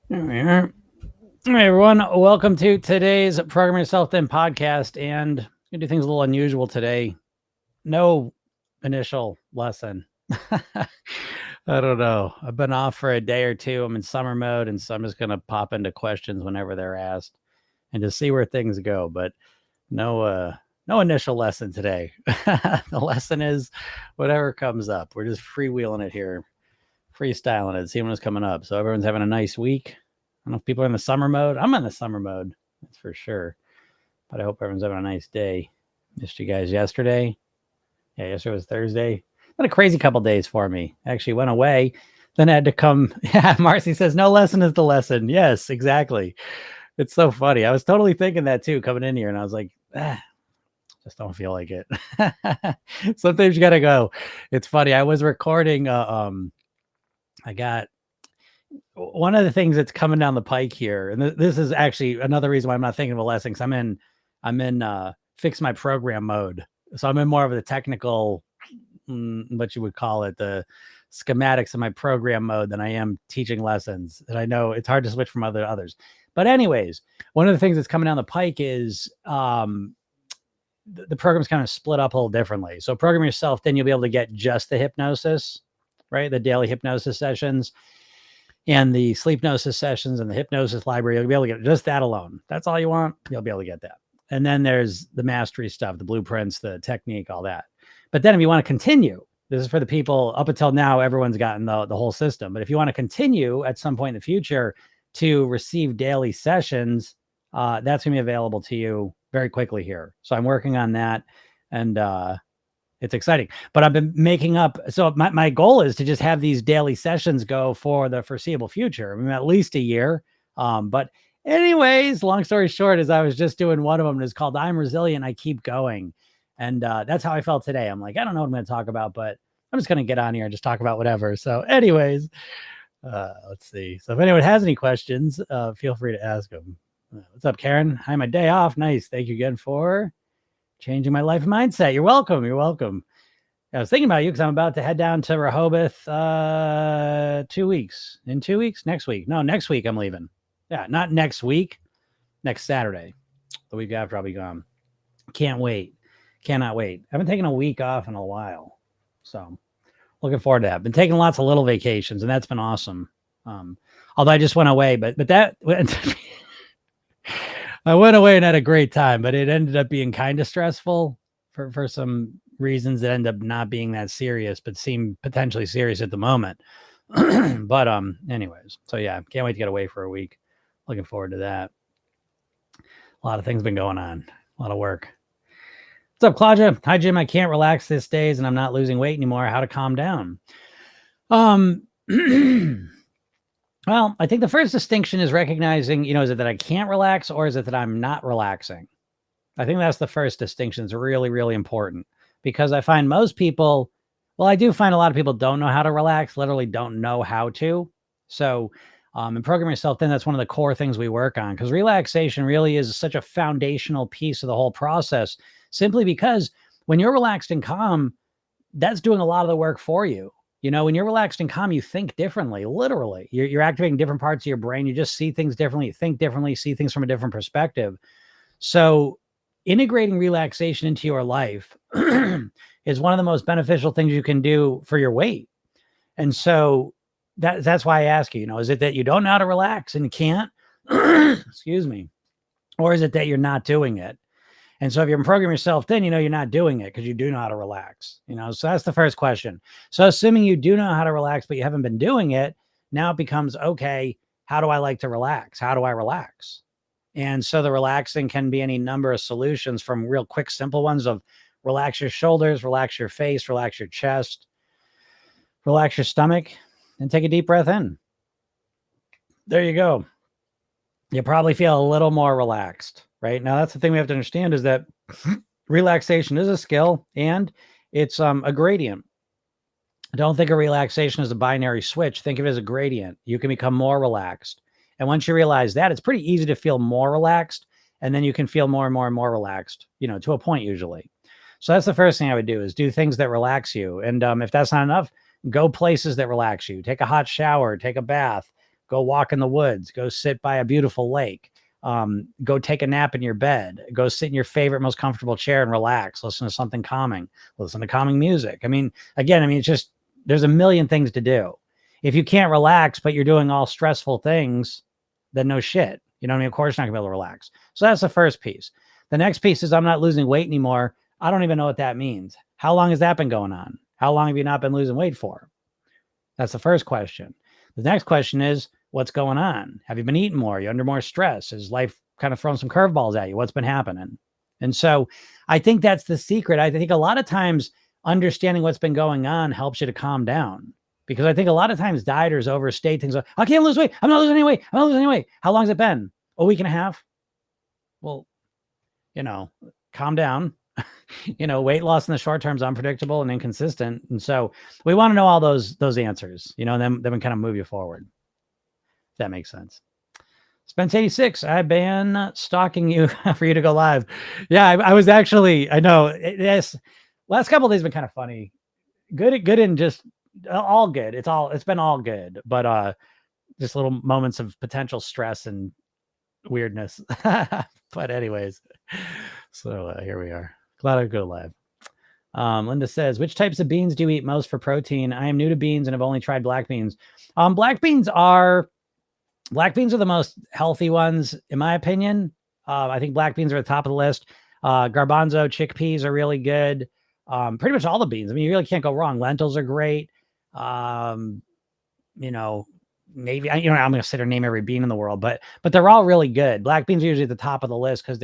There we are. All right, everyone. Welcome to today's Program Yourself Then podcast. And I'm going to do things a little unusual today. No initial lesson. I don't know. I've been off for a day or two. I'm in summer mode. And so I'm just going to pop into questions whenever they're asked and just see where things go. But no initial lesson today. The lesson is whatever comes up. We're just freewheeling it here, freestyling it, seeing what's coming up. So everyone's having a nice week. I don't know if people are in the summer mode. I'm in the summer mode, that's for sure. But I hope everyone's having a nice day. Missed you guys yesterday. Yeah, yesterday was Thursday. Been a crazy couple days for me. I actually went away, then I had to come. Yeah, Marcy says no lesson is the lesson. Yes, exactly. It's so funny. I was totally thinking that too coming in here, and I was like, just don't feel like it. Sometimes you gotta go. It's funny. I was recording. I got one of the things that's coming down the pike here, and this is actually another reason why I'm not thinking of a lesson, because I'm in fix my program mode. So I'm in more of the technical, what you would call it, the schematics of my program mode than I am teaching lessons. And I know it's hard to switch from others. But anyways, one of the things that's coming down the pike is the program's kind of split up a little differently. So program yourself, then you'll be able to get just the hypnosis, right? The daily hypnosis sessions and the sleep gnosis sessions and the hypnosis library. You'll be able to get just that alone. That's all you want. You'll be able to get that. And then there's the mastery stuff, the blueprints, the technique, all that. But then if you want to continue, this is for the people up until now, everyone's gotten the whole system. But if you want to continue at some point in the future to receive daily sessions, that's going to be available to you very quickly here. So I'm working on that. And it's exciting, but I've been making up. So my goal is to just have these daily sessions go for the foreseeable future. I mean, at least a year. But anyways, long story short is I was just doing one of them. It's called I'm Resilient. I Keep Going. And that's how I felt today. I'm like, I don't know what I'm going to talk about, but I'm just going to get on here and just talk about whatever. So anyways, let's see. So if anyone has any questions, feel free to ask them. What's up, Karen? Hi, my day off. Nice. Thank you again for changing my life mindset. You're welcome. You're welcome. I was thinking about you because I'm about to head down to Rehoboth 2 weeks. In 2 weeks? Next week. No, next week I'm leaving. Yeah, not next week. Next Saturday. The week after I'll be gone. Can't wait. Cannot wait. I haven't taken a week off in a while. So looking forward to that. Been taking lots of little vacations, and that's been awesome. Although I just went away, but that I went away and had a great time, but it ended up being kind of stressful for some reasons that end up not being that serious, but seem potentially serious at the moment. But anyways, so yeah, can't wait to get away for a week. Looking forward to that. A lot of things been going on, a lot of work. What's up, Claudia? Hi, Jim. I can't relax these days, and I'm not losing weight anymore. How to calm down? Well, I think the first distinction is recognizing, is it that I can't relax or is it that I'm not relaxing? I think that's the first distinction. It's really, really important because I find most people, well, I do find a lot of people don't know how to relax, literally don't know how to. So in Program Yourself, then that's one of the core things we work on because relaxation really is such a foundational piece of the whole process, simply because when you're relaxed and calm, that's doing a lot of the work for you. When you're relaxed and calm, you think differently, literally. You're activating different parts of your brain. You just see things differently, think differently, see things from a different perspective. So integrating relaxation into your life is one of the most beneficial things you can do for your weight. And so that's why I ask you, is it that you don't know how to relax and can't? Excuse me. Or is it that you're not doing it? And so if you're programming yourself, then you're not doing it because you do know how to relax. So that's the first question. So assuming you do know how to relax, but you haven't been doing it, now it becomes, okay, how do I like to relax? How do I relax? And so the relaxing can be any number of solutions, from real quick, simple ones of relax your shoulders, relax your face, relax your chest, relax your stomach, and take a deep breath in. There you go. You probably feel a little more relaxed. Right now, that's the thing we have to understand, is that relaxation is a skill and it's a gradient. Don't think of relaxation as a binary switch. Think of it as a gradient. You can become more relaxed. And once you realize that, it's pretty easy to feel more relaxed. And then you can feel more and more and more relaxed, to a point usually. So that's the first thing I would do, is do things that relax you. And if that's not enough, go places that relax you. Take a hot shower, take a bath, go walk in the woods, go sit by a beautiful lake, go take a nap in your bed, go sit in your favorite, most comfortable chair and relax, listen to something calming, listen to calming music. I mean, again, it's just, there's a million things to do. If you can't relax, but you're doing all stressful things, then no shit. You know what I mean? Of course, you're not gonna be able to relax. So that's the first piece. The next piece is I'm not losing weight anymore. I don't even know what that means. How long has that been going on? How long have you not been losing weight for? That's the first question. The next question is, what's going on? Have you been eating more? Are you under more stress? Is life kind of throwing some curveballs at you? What's been happening? And so I think that's the secret. I think a lot of times understanding what's been going on helps you to calm down. Because I think a lot of times dieters overstate things like, I can't lose weight. I'm not losing any weight. I'm not losing any weight. How long has it been? A week and a half? Well, calm down. Weight loss in the short term is unpredictable and inconsistent. And so we want to know all those answers, and then we kind of move you forward. If that makes sense. Spence 86, I've been stalking you for you to go live. Yeah, I was actually, I know, yes, last couple of days have been kind of funny. Good and just all good. It's been all good, but just little moments of potential stress and weirdness. But anyways, so here we are. Glad I could go live. Linda says, which types of beans do you eat most for protein? I am new to beans and have only tried black beans. Black beans are the most healthy ones, in my opinion. I think black beans are at the top of the list. Garbanzo, chickpeas are really good. Pretty much all the beans. You really can't go wrong. Lentils are great. Maybe, I'm going to sit here and name every bean in the world, but they're all really good. Black beans are usually at the top of the list because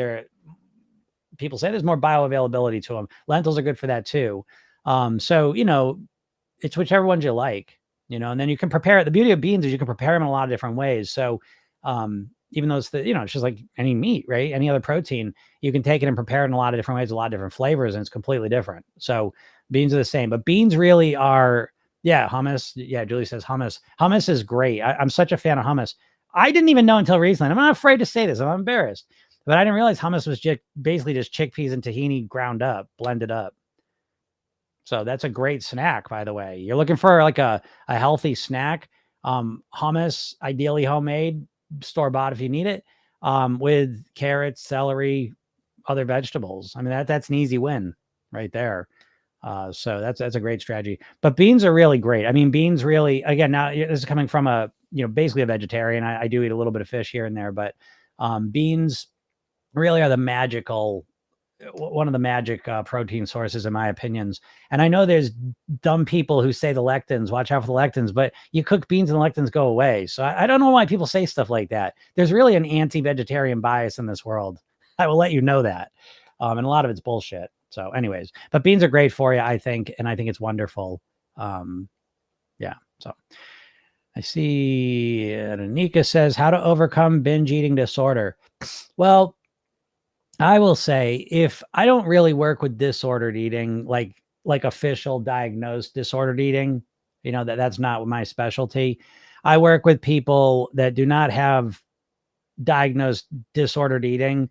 people say there's more bioavailability to them. Lentils are good for that too. So, it's whichever ones you like, and then you can prepare it. The beauty of beans is you can prepare them in a lot of different ways. So, even though it's it's just like any meat, right? Any other protein, you can take it and prepare it in a lot of different ways, a lot of different flavors, and it's completely different. So beans are the same, but beans really are, hummus. Yeah. Julie says hummus. Hummus is great. I'm such a fan of hummus. I didn't even know until recently. I'm not afraid to say this. I'm embarrassed, but I didn't realize hummus was basically just chickpeas and tahini ground up, blended up. So that's a great snack, by the way. You're looking for like a healthy snack. Hummus, ideally homemade, store-bought if you need it, with carrots, celery, other vegetables. That's an easy win right there. So that's a great strategy. But beans are really great. Beans really, again, now this is coming from basically a vegetarian. I do eat a little bit of fish here and there, but beans really are one of the magic protein sources, in my opinions. And I know there's dumb people who say the lectins, watch out for the lectins, but you cook beans and the lectins go away. So I don't know why people say stuff like that. There's really an anti-vegetarian bias in this world. I will let you know that. And a lot of it's bullshit. So anyways, but beans are great for you, I think. And I think it's wonderful. So I see Anika says, how to overcome binge eating disorder. Well, I will say, if I don't really work with disordered eating, like official diagnosed disordered eating, that's not my specialty. I work with people that do not have diagnosed disordered eating,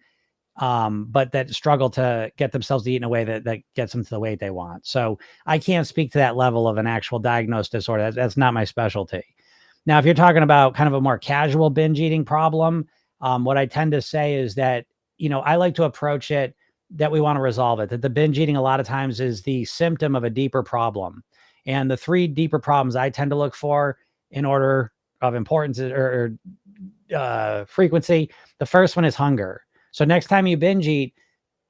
but that struggle to get themselves to eat in a way that gets them to the weight they want. So I can't speak to that level of an actual diagnosed disorder. That's not my specialty. Now, if you're talking about kind of a more casual binge eating problem, what I tend to say is that, I like to approach it that we want to resolve it, that the binge eating a lot of times is the symptom of a deeper problem. And the three deeper problems I tend to look for in order of importance or frequency, the first one is hunger. So next time you binge eat,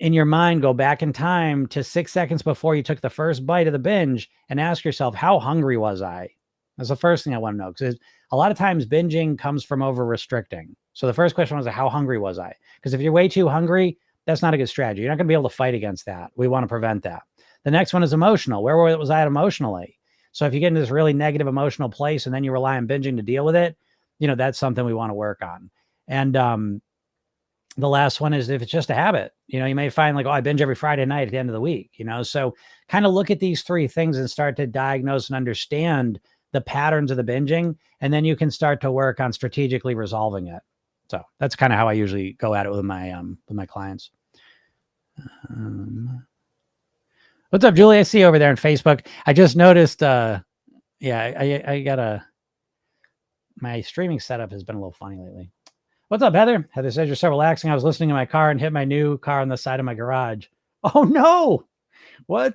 in your mind, go back in time to 6 seconds before you took the first bite of the binge and ask yourself, how hungry was I? That's the first thing I want to know, because a lot of times binging comes from over restricting. So the first question was, how hungry was I? Because if you're way too hungry, that's not a good strategy. You're not going to be able to fight against that. We want to prevent that. The next one is emotional. Where was I at emotionally? So if you get into this really negative emotional place and then you rely on binging to deal with it, that's something we want to work on. And the last one is if it's just a habit, you may find like, I binge every Friday night at the end of the week, so kind of look at these three things and start to diagnose and understand the patterns of the binging, and then you can start to work on strategically resolving it. So that's kind of how I usually go at it with my clients. What's up, Julie? I see you over there on Facebook. I just noticed, I got my streaming setup has been a little funny lately. What's up, Heather? Heather says you're so relaxing. I was listening in my car and hit my new car on the side of my garage. Oh no! What?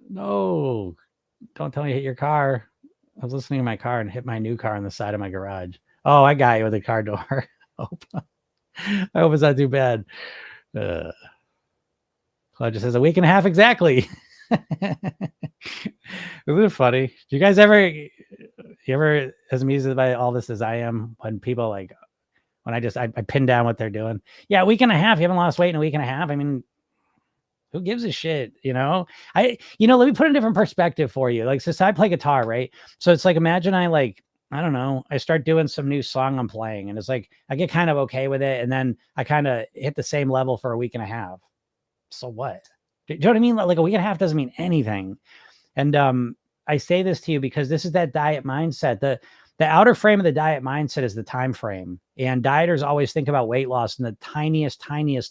No! Don't tell me you hit your car. I was listening in my car and hit my new car on the side of my garage. Oh, I got you with the car door. I hope it's not too bad. Claudia says a week and a half exactly. Isn't it funny? Do you guys ever, as amused by all this as I am, when people like, when I pin down what they're doing? Yeah, a week and a half. You haven't lost weight in a week and a half. I mean, who gives a shit? Let me put a different perspective for you. Like, since I play guitar, right? So it's like, imagine I don't know, I start doing some new song I'm playing, and it's like, I get kind of okay with it. And then I kind of hit the same level for a week and a half. So what? Do you know what I mean? Like a week and a half doesn't mean anything. And I say this to you because this is that diet mindset. The outer frame of the diet mindset is the time frame. And dieters always think about weight loss in the tiniest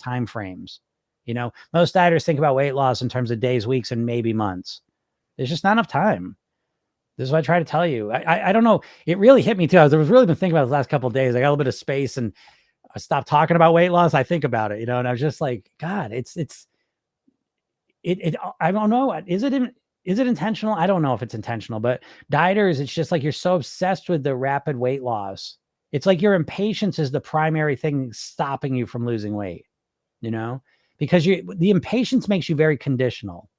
time frames. Most dieters think about weight loss in terms of days, weeks, and maybe months. There's just not enough time. This is what I try to tell you. I don't know. It really hit me too. I was really been thinking about this last couple of days. I got a little bit of space and I stopped talking about weight loss. I think about it, and I was just like, God, I don't know. Is it intentional? I don't know if it's intentional, but dieters, it's just like, you're so obsessed with the rapid weight loss. It's like your impatience is the primary thing stopping you from losing weight, because the impatience makes you very conditional,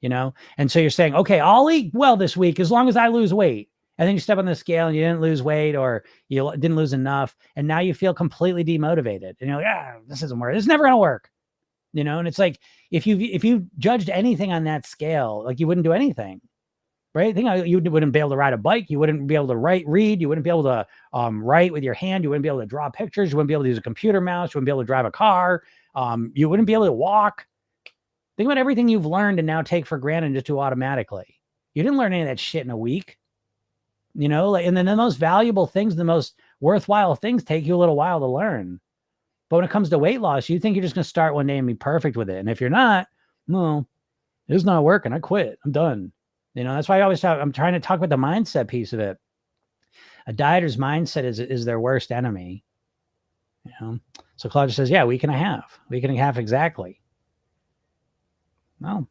and so you're saying, okay, I'll eat well this week as long as I lose weight. And then you step on the scale and you didn't lose weight, or you didn't lose enough. And now you feel completely demotivated. And you're like, this isn't working. It's never going to work. And it's like, if you judged anything on that scale, like, you wouldn't do anything, right? You wouldn't be able to ride a bike. You wouldn't be able to read. You wouldn't be able to write with your hand. You wouldn't be able to draw pictures. You wouldn't be able to use a computer mouse. You wouldn't be able to drive a car. You wouldn't be able to walk. Think about everything you've learned and now take for granted and just do automatically. You didn't learn any of that shit in a week. And then the most valuable things, the most worthwhile things take you a little while to learn. But when it comes to weight loss, you think you're just going to start one day and be perfect with it. And if you're not, well, it's not working. I quit. I'm done. That's why I'm trying to talk about the mindset piece of it. A dieter's mindset is their worst enemy. So Claudia says, yeah, week and a half exactly. Well,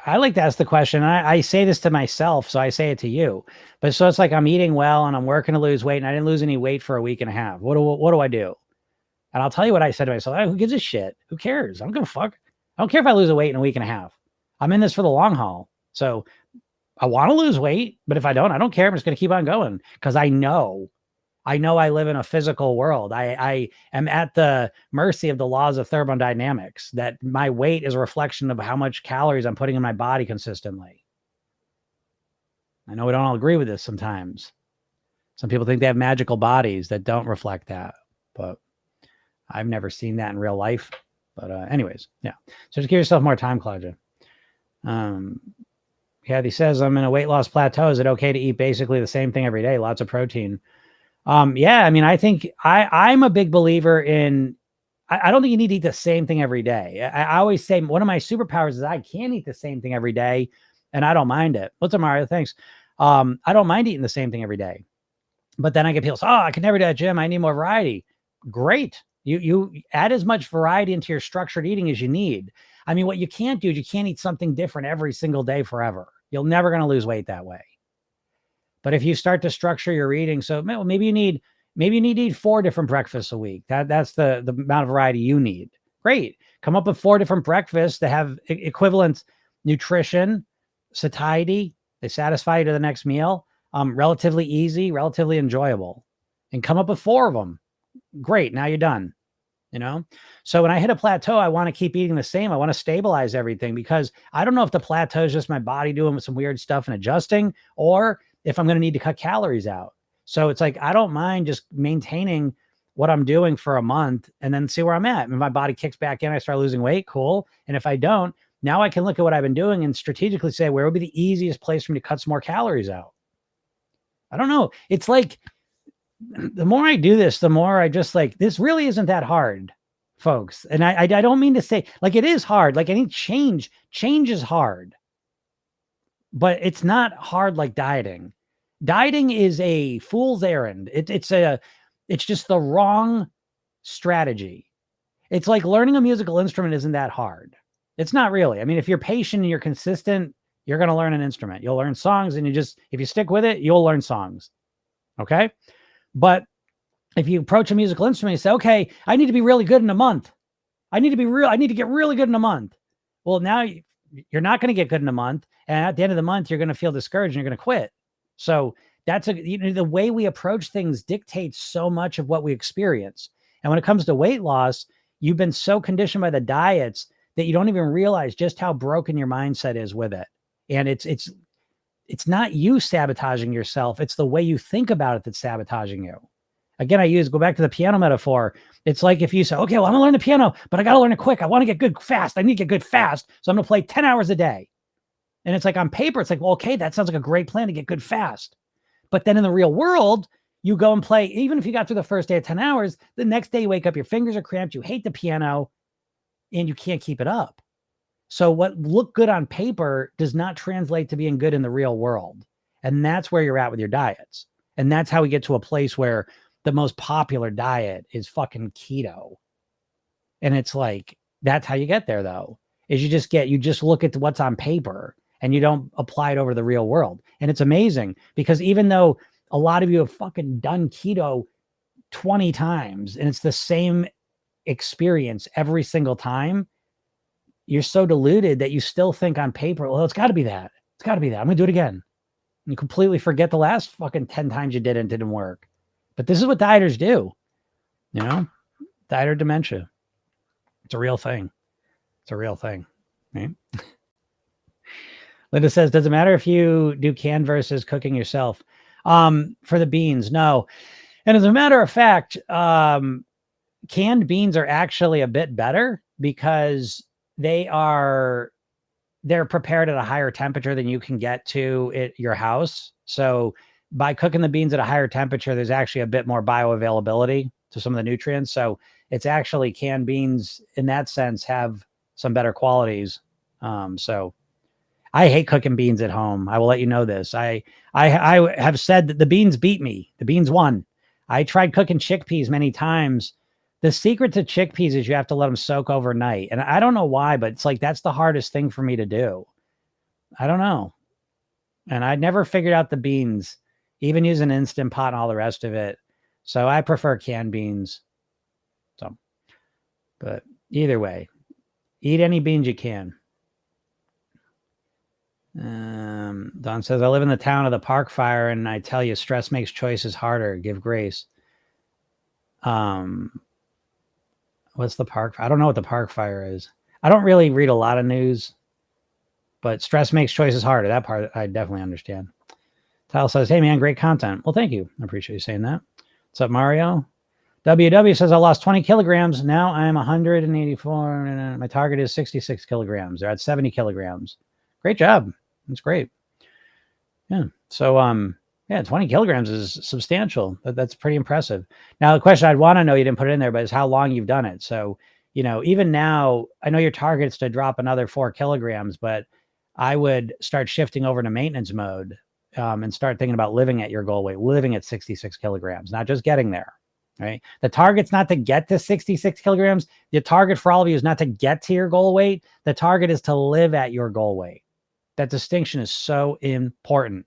I like to ask the question. I say this to myself, so I say it to you. But so it's like, I'm eating well and I'm working to lose weight, and I didn't lose any weight for a week and a half. What do I do? And I'll tell you what I said to myself. Who gives a shit? Who cares? I'm gonna fuck. I don't care if I lose a weight in a week and a half. I'm in this for the long haul. So I want to lose weight, but if I don't care. I'm just gonna keep on going, because I know I live in a physical world. I am at the mercy of the laws of thermodynamics, that my weight is a reflection of how much calories I'm putting in my body consistently. I know we don't all agree with this sometimes. Some people think they have magical bodies that don't reflect that, but I've never seen that in real life. But anyways, yeah. So just give yourself more time, Claudia. Kathy says, I'm in a weight loss plateau. Is it okay to eat basically the same thing every day? Lots of protein. Yeah, I mean, I think I'm a big believer in, I don't think you need to eat the same thing every day. I always say one of my superpowers is I can eat the same thing every day, and I don't mind it. What's up, Mario? Thanks. I don't mind eating the same thing every day. But then I get people say, I can never do that, Jim. I need more variety. Great. You add as much variety into your structured eating as you need. I mean, what you can't do is you can't eat something different every single day forever. You're never going to lose weight that way. But if you start to structure your eating, so maybe you need to eat 4 different breakfasts a week. That's the amount of variety you need. Great. Come up with 4 different breakfasts that have equivalent nutrition, satiety. They satisfy you to the next meal. Relatively easy, relatively enjoyable, and come up with 4 of them. Great. Now you're done. So when I hit a plateau, I want to keep eating the same. I want to stabilize everything, because I don't know if the plateau is just my body doing some weird stuff and adjusting, or if I'm going to need to cut calories out. So it's like, I don't mind just maintaining what I'm doing for a month and then see where I'm at. If my body kicks back in, I start losing weight, cool. And if I don't, now I can look at what I've been doing and strategically say, where would be the easiest place for me to cut some more calories out? I don't know. It's like, the more I do this, the more I just like, this really isn't that hard, folks. And I don't mean to say, like, it is hard. Like, any change is hard, but it's not hard like dieting. Dieting is a fool's errand. It's just the wrong strategy. It's like learning a musical instrument isn't that hard. It's not really. I mean, if you're patient and you're consistent, you're going to learn an instrument. You'll learn songs, and if you stick with it, you'll learn songs. Okay. But if you approach a musical instrument, you say, okay, I need to be really good in a month. I need to get really good in a month. Well, now you're not going to get good in a month. And at the end of the month, you're going to feel discouraged and you're going to quit. So the way we approach things dictates so much of what we experience. And when it comes to weight loss, you've been so conditioned by the diets that you don't even realize just how broken your mindset is with it. And it's not you sabotaging yourself. It's the way you think about it that's sabotaging you. Again, go back to the piano metaphor. It's like if you say, okay, well, I'm gonna learn the piano, but I got to learn it quick. I want to get good fast. I need to get good fast. So I'm going to play 10 hours a day. And it's like on paper, it's like, well, okay, that sounds like a great plan to get good fast. But then in the real world, you go and play, even if you got through the first day of 10 hours, the next day you wake up, your fingers are cramped, you hate the piano, and you can't keep it up. So what looked good on paper does not translate to being good in the real world. And that's where you're at with your diets. And that's how we get to a place where the most popular diet is fucking keto. And it's like, that's how you get there though, is you just look at what's on paper and you don't apply it over the real world. And it's amazing because even though a lot of you have fucking done keto 20 times and it's the same experience every single time, you're so deluded that you still think on paper, well, it's got to be that. It's got to be that. I'm going to do it again. And you completely forget the last fucking 10 times you did it and didn't work. But this is what dieters do. You know, dieter dementia. It's a real thing. It's a real thing. Right? Linda says, does it matter if you do canned versus cooking yourself? For the beans, no. And as a matter of fact, canned beans are actually a bit better because they're prepared at a higher temperature than you can get to at your house. So by cooking the beans at a higher temperature, there's actually a bit more bioavailability to some of the nutrients. So it's actually canned beans in that sense have some better qualities. So I hate cooking beans at home. I will let you know this. I have said that the beans beat me. The beans won. I tried cooking chickpeas many times. The secret to chickpeas is you have to let them soak overnight. And I don't know why, but it's like, that's the hardest thing for me to do. I don't know. And I never figured out the beans, even using Instant Pot and all the rest of it. So I prefer canned beans. So, but either way, eat any beans you can. Don says, I live in the town of the Park Fire, and I tell you, stress makes choices harder. Give grace. What's the Park? I don't know what the Park Fire is. I don't really read a lot of news, but stress makes choices harder. That part I definitely understand. Tile says, hey man, great content. Well, thank you. I appreciate you saying that. What's up, Mario? WW says, I lost 20 kilograms. Now I'm 184. And my target is 66 kilograms. They're at 70 kilograms. Great job. That's great. Yeah. So, yeah, 20 kilograms is substantial. That's pretty impressive. Now, the question I'd want to know, you didn't put it in there, but is how long you've done it. So, you know, even now, I know your target's to drop another 4 kilograms, but I would start shifting over to maintenance mode and start thinking about living at your goal weight, living at 66 kilograms, not just getting there. Right. The target's not to get to 66 kilograms. The target for all of you is not to get to your goal weight. The target is to live at your goal weight. That distinction is so important.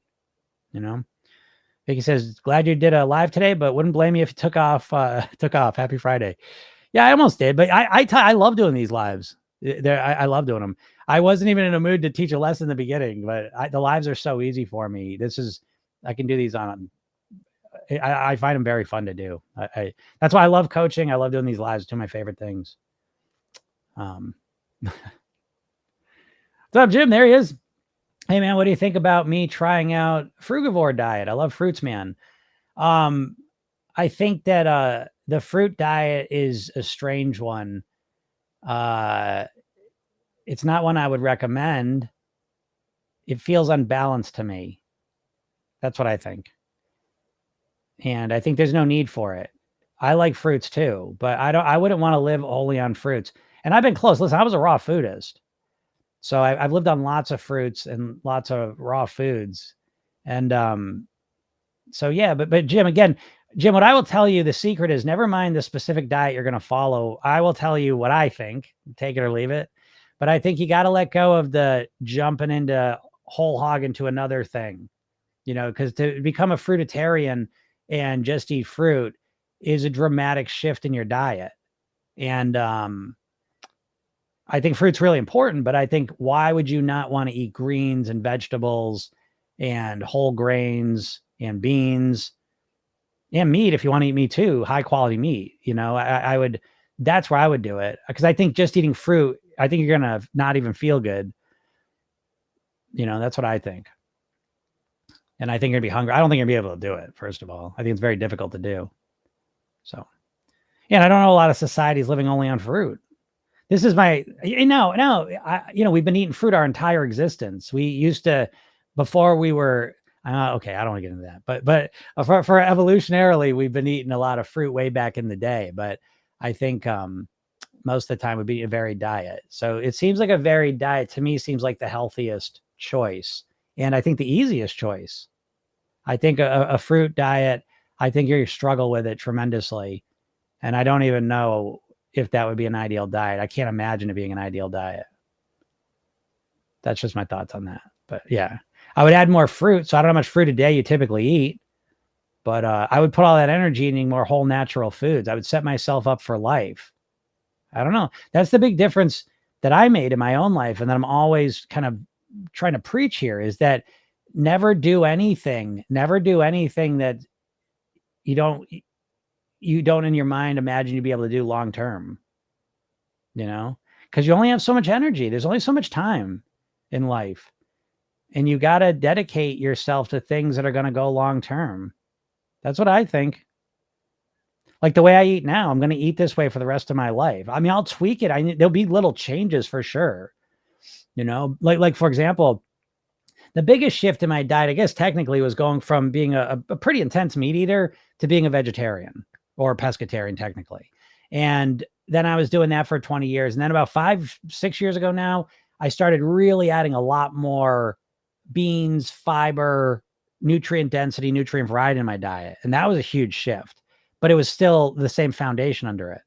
You know, Vicky says, glad you did a live today, but wouldn't blame you if you took off. Happy Friday. Yeah, I almost did, but I love doing these lives. I love doing them. I wasn't even in a mood to teach a lesson in the beginning, but the lives are so easy for me. I can do these on. I find them very fun to do. That's why I love coaching. I love doing these lives. Two of my favorite things. What's up, Jim? There he is. Hey man, what do you think about me trying out frugivore diet? I love fruits, man. I think that the fruit diet is a strange one. It's not one I would recommend. It feels unbalanced to me. That's what I think. And I think there's no need for it. I like fruits too, but I wouldn't want to live only on fruits. And I've been close. Listen, I was a raw foodist. So I've lived on lots of fruits and lots of raw foods. And So yeah, but Jim, again, Jim, what I will tell you, the secret is never mind the specific diet you're going to follow. I will tell you what I think, take it or leave it. But I think you got to let go of the jumping into whole hog into another thing, because to become a fruitarian and just eat fruit is a dramatic shift in your diet. And I think fruit's really important, but I think why would you not want to eat greens and vegetables and whole grains and beans and meat if you want to eat meat too, high quality meat? I would, that's where I would do it, because I think just eating fruit, I think you're going to not even feel good. That's what I think. And I think you're going to be hungry. I don't think you're going to be able to do it, first of all. I think it's very difficult to do. So, yeah, and I don't know a lot of societies living only on fruit. This is we've been eating fruit our entire existence. We used to, before we were, okay, I don't want to get into that, but for evolutionarily, we've been eating a lot of fruit way back in the day. But I think most of the time we'd be eating a varied diet. So it seems like a varied diet to me seems like the healthiest choice. And I think the easiest choice. I think a fruit diet, I think you struggle with it tremendously. And I don't even know if that would be an ideal diet. I can't imagine it being an ideal diet. That's just my thoughts on that. But yeah, I would add more fruit. So I don't know how much fruit a day you typically eat, but I would put all that energy in eating more whole natural foods. I would set myself up for life. I don't know. That's the big difference that I made in my own life. And that I'm always kind of trying to preach here is that never do anything that you don't in your mind imagine you'd be able to do long term, because you only have so much energy. There's only so much time in life, and you got to dedicate yourself to things that are going to go long term. That's what I think. Like the way I eat now, I'm going to eat this way for the rest of my life. I mean, I'll tweak it. There'll be little changes for sure. Like for example, the biggest shift in my diet, I guess technically, was going from being a pretty intense meat eater to being a vegetarian or pescatarian technically. And then I was doing that for 20 years. And then about 5-6 years ago now, I started really adding a lot more beans, fiber, nutrient density, nutrient variety in my diet. And that was a huge shift, but it was still the same foundation under it.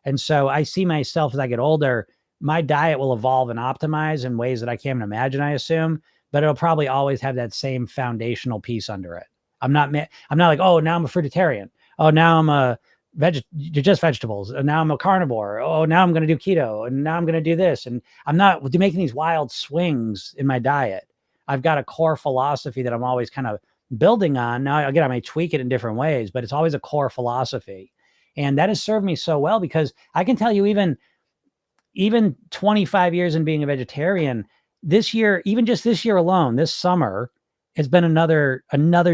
And so I see myself as I get older, my diet will evolve and optimize in ways that I can't even imagine, I assume, but it'll probably always have that same foundational piece under it. I'm not like, oh, now I'm a fruitarian. Oh, now I'm a just vegetables. And now I'm a carnivore. Oh, now I'm going to do keto. And now I'm going to do this. And I'm not making these wild swings in my diet. I've got a core philosophy that I'm always kind of building on. Now, again, I may tweak it in different ways, but it's always a core philosophy. And that has served me so well, because I can tell you, even 25 years in being a vegetarian, this year, even just this year alone, this summer, has been another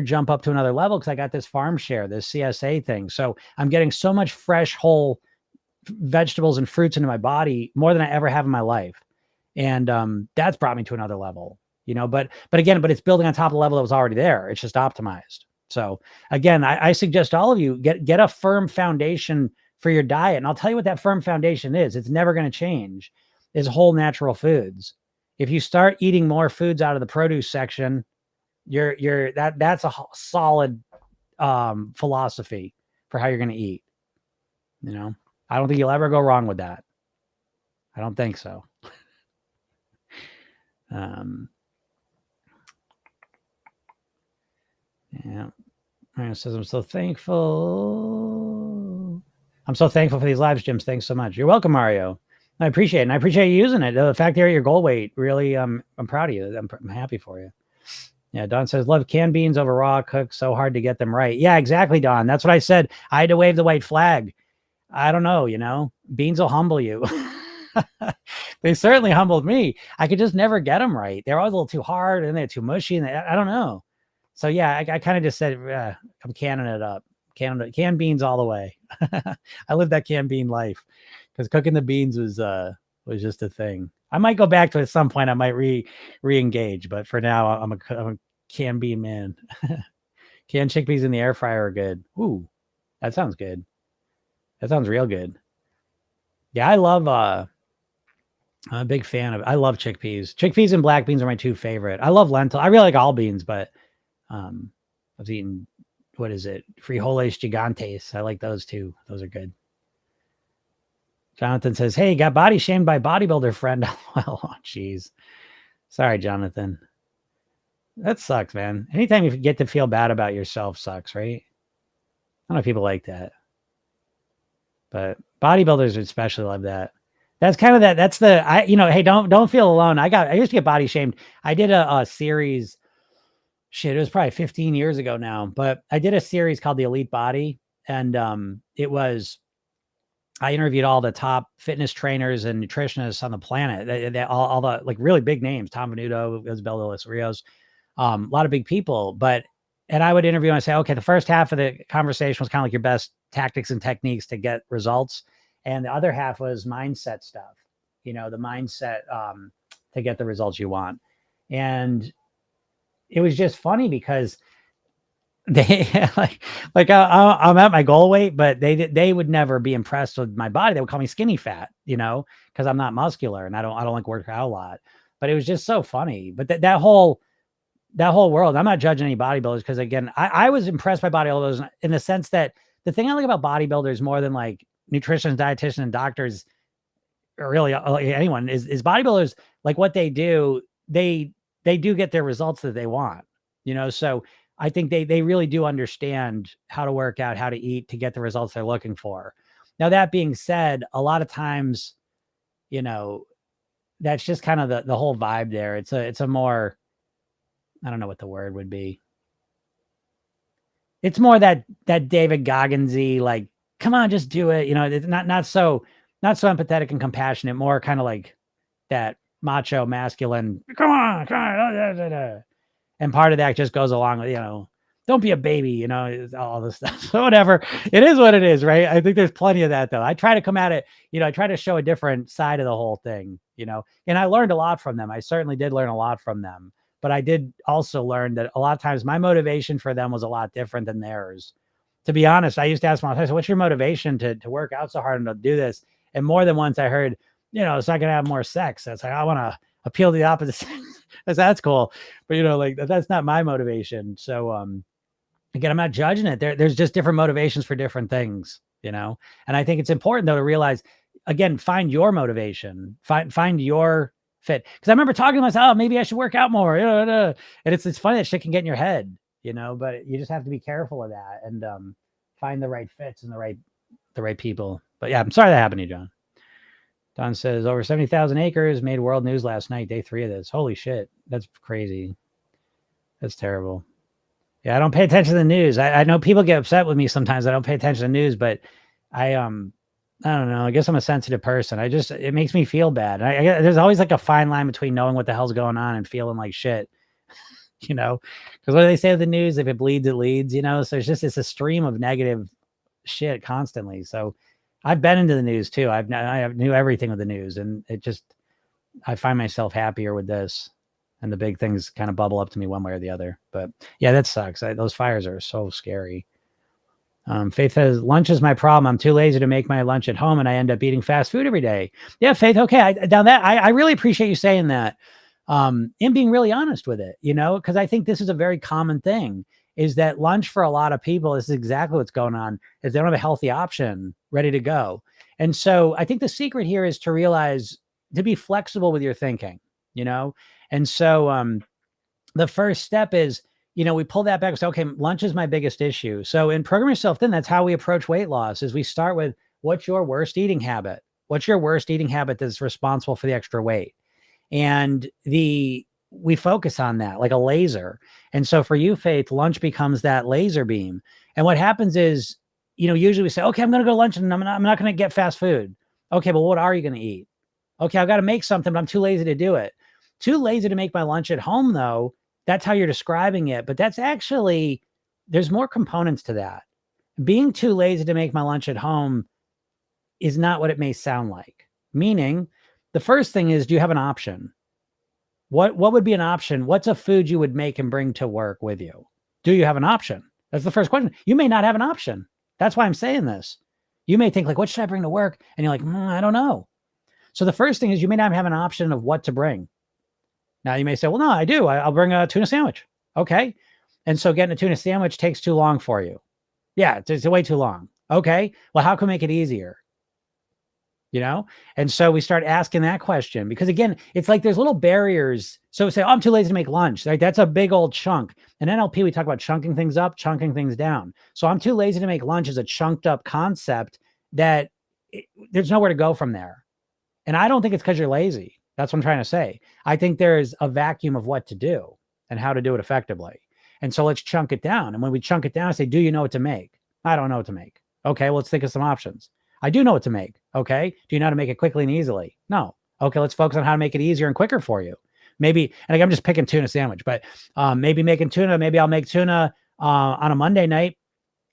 jump up to another level, because I got this farm share, this CSA thing. So I'm getting so much fresh, whole vegetables and fruits into my body, more than I ever have in my life. And that's brought me to another level, but it's building on top of the level that was already there. It's just optimized. So again, I suggest all of you get a firm foundation for your diet. And I'll tell you what that firm foundation is. It's never going to change. Is whole natural foods. If you start eating more foods out of the produce section, that's a solid philosophy for how you're going to eat. I don't think you'll ever go wrong with that. I don't think so. Yeah. Ryan says, I'm so thankful. I'm so thankful for these lives, Jim. Thanks so much. You're welcome, Mario. I appreciate it. And I appreciate you using it. The fact that you're at your goal weight, really, I'm proud of you. I'm happy for you. Yeah, Don says, love canned beans over raw, cooked. So hard to get them right. Yeah, exactly, Don. That's what I said. I had to wave the white flag. I don't know, beans will humble you. They certainly humbled me. I could just never get them right. They're always a little too hard and they're too mushy. And I don't know. So yeah, I kind of just said, I'm canning it up. Canned beans all the way. I lived that canned bean life, because cooking the beans was just a thing. I might go back to it at some point. I might re-engage, but for now, I'm a canned bean man. Canned chickpeas in the air fryer are good. Ooh, that sounds good. That sounds real good. Yeah, I love. I'm a big fan of. I love chickpeas. Chickpeas and black beans are my two favorite. I love lentil. I really like all beans, but I was eating what is it? Frijoles gigantes. I like those too. Those are good. Jonathan says, hey, got body shamed by bodybuilder friend. Well, oh, geez. Sorry, Jonathan. That sucks, man. Anytime you get to feel bad about yourself sucks, right? I don't know if people like that. But bodybuilders especially love that. That's kind of that. That's the hey, don't feel alone. I used to get body shamed. I did a series. Shit, it was probably 15 years ago now, but I did a series called The Elite Body, and I interviewed all the top fitness trainers and nutritionists on the planet. All the like really big names: Tom Venuto, Isabel de los Rios, a lot of big people. And I would interview and I say, okay, the first half of the conversation was kind of like your best tactics and techniques to get results, and the other half was mindset stuff. The mindset to get the results you want, and it was just funny because they I'm at my goal weight, but they would never be impressed with my body. They would call me skinny fat, because I'm not muscular and I don't like working out a lot. But it was just so funny. But that whole world, I'm not judging any bodybuilders because again, I was impressed by bodybuilders in the sense that the thing I like about bodybuilders more than like nutritionists, dietitians, and doctors, or really anyone is bodybuilders. Like what they do, they do get their results that they want, so I think they really do understand how to work out, how to eat to get the results they're looking for. Now, that being said, a lot of times, that's just kind of the whole vibe there. It's a more, I don't know what the word would be. It's more that David Goggins-y, like, come on, just do it. It's not so empathetic and compassionate, more kind of like that macho masculine, come on. And part of that just goes along with, don't be a baby, all this stuff. So whatever, it is what it is, right? I think there's plenty of that though. I try to come at it, I try to show a different side of the whole thing, and I learned a lot from them. I certainly did learn a lot from them, but I did also learn that a lot of times my motivation for them was a lot different than theirs. To be honest, I used to ask myself, what's your motivation to work out so hard and to do this? And more than once I heard, it's not going to have more sex. That's like, I want to appeal to the opposite sex. That's cool. But, like that's not my motivation. So, again, I'm not judging it. There's just different motivations for different things, and I think it's important though to realize, again, find your motivation, find your fit. Cause I remember talking to myself, oh, maybe I should work out more. And it's funny that shit can get in your head, but you just have to be careful of that and, find the right fits and the right people. But yeah, I'm sorry that happened to you, John. Don says over 70,000 acres made world news last night, day 3 of this. Holy shit. That's crazy. That's terrible. Yeah, I don't pay attention to the news. I know people get upset with me sometimes. I don't pay attention to the news, but I don't know. I guess I'm a sensitive person. It makes me feel bad. There's always like a fine line between knowing what the hell's going on and feeling like shit, because what do they say with the news? If it bleeds, it leads, so it's a stream of negative shit constantly. So I've been into the news too. I knew everything with the news, and I find myself happier with this. And the big things kind of bubble up to me one way or the other. But yeah, that sucks. Those fires are so scary. Faith says, lunch is my problem. I'm too lazy to make my lunch at home and I end up eating fast food every day. Yeah, Faith. Okay. I really appreciate you saying that. And being really honest with it, because I think this is a very common thing, is that lunch for a lot of people, this is exactly what's going on, is they don't have a healthy option ready to go. And so I think the secret here is to realize, to be flexible with your thinking, And so the first step is, we pull that back and say, okay, lunch is my biggest issue. So in Program Yourself Thin, that's how we approach weight loss, is we start with, what's your worst eating habit? What's your worst eating habit that's responsible for the extra weight? And we focus on that like a laser. And so for you, Faith, lunch becomes that laser beam. And what happens is, usually we say, okay, I'm going to go to lunch and I'm not going to get fast food. Okay, but what are you going to eat? Okay, I've got to make something, but I'm too lazy to do it. Too lazy to make my lunch at home, though. That's how you're describing it. But that's actually, there's more components to that. Being too lazy to make my lunch at home is not what it may sound like. Meaning, the first thing is, do you have an option? What would be an option? What's a food you would make and bring to work with you? Do you have an option? That's the first question. You may not have an option. That's why I'm saying this. You may think like, what should I bring to work? And you're like, I don't know. So the first thing is, you may not have an option of what to bring. Now you may say, well, no, I do. I'll bring a tuna sandwich. Okay. And so getting a tuna sandwich takes too long for you. Yeah, it's way too long. Okay, well, how can we make it easier? And so we start asking that question, because again, it's like there's little barriers. So say, oh, I'm too lazy to make lunch. Right? That's a big old chunk. In NLP, we talk about chunking things up, chunking things down. So I'm too lazy to make lunch is a chunked up concept that there's nowhere to go from there. And I don't think it's because you're lazy. That's what I'm trying to say. I think there's a vacuum of what to do and how to do it effectively. And so let's chunk it down. And when we chunk it down, I say, do you know what to make? I don't know what to make. Okay, well, let's think of some options. I do know what to make. Okay. Do you know how to make it quickly and easily? No. Okay. Let's focus on how to make it easier and quicker for you. Maybe, and again, I'm just picking tuna sandwich, but maybe making tuna, maybe I'll make tuna on a Monday night,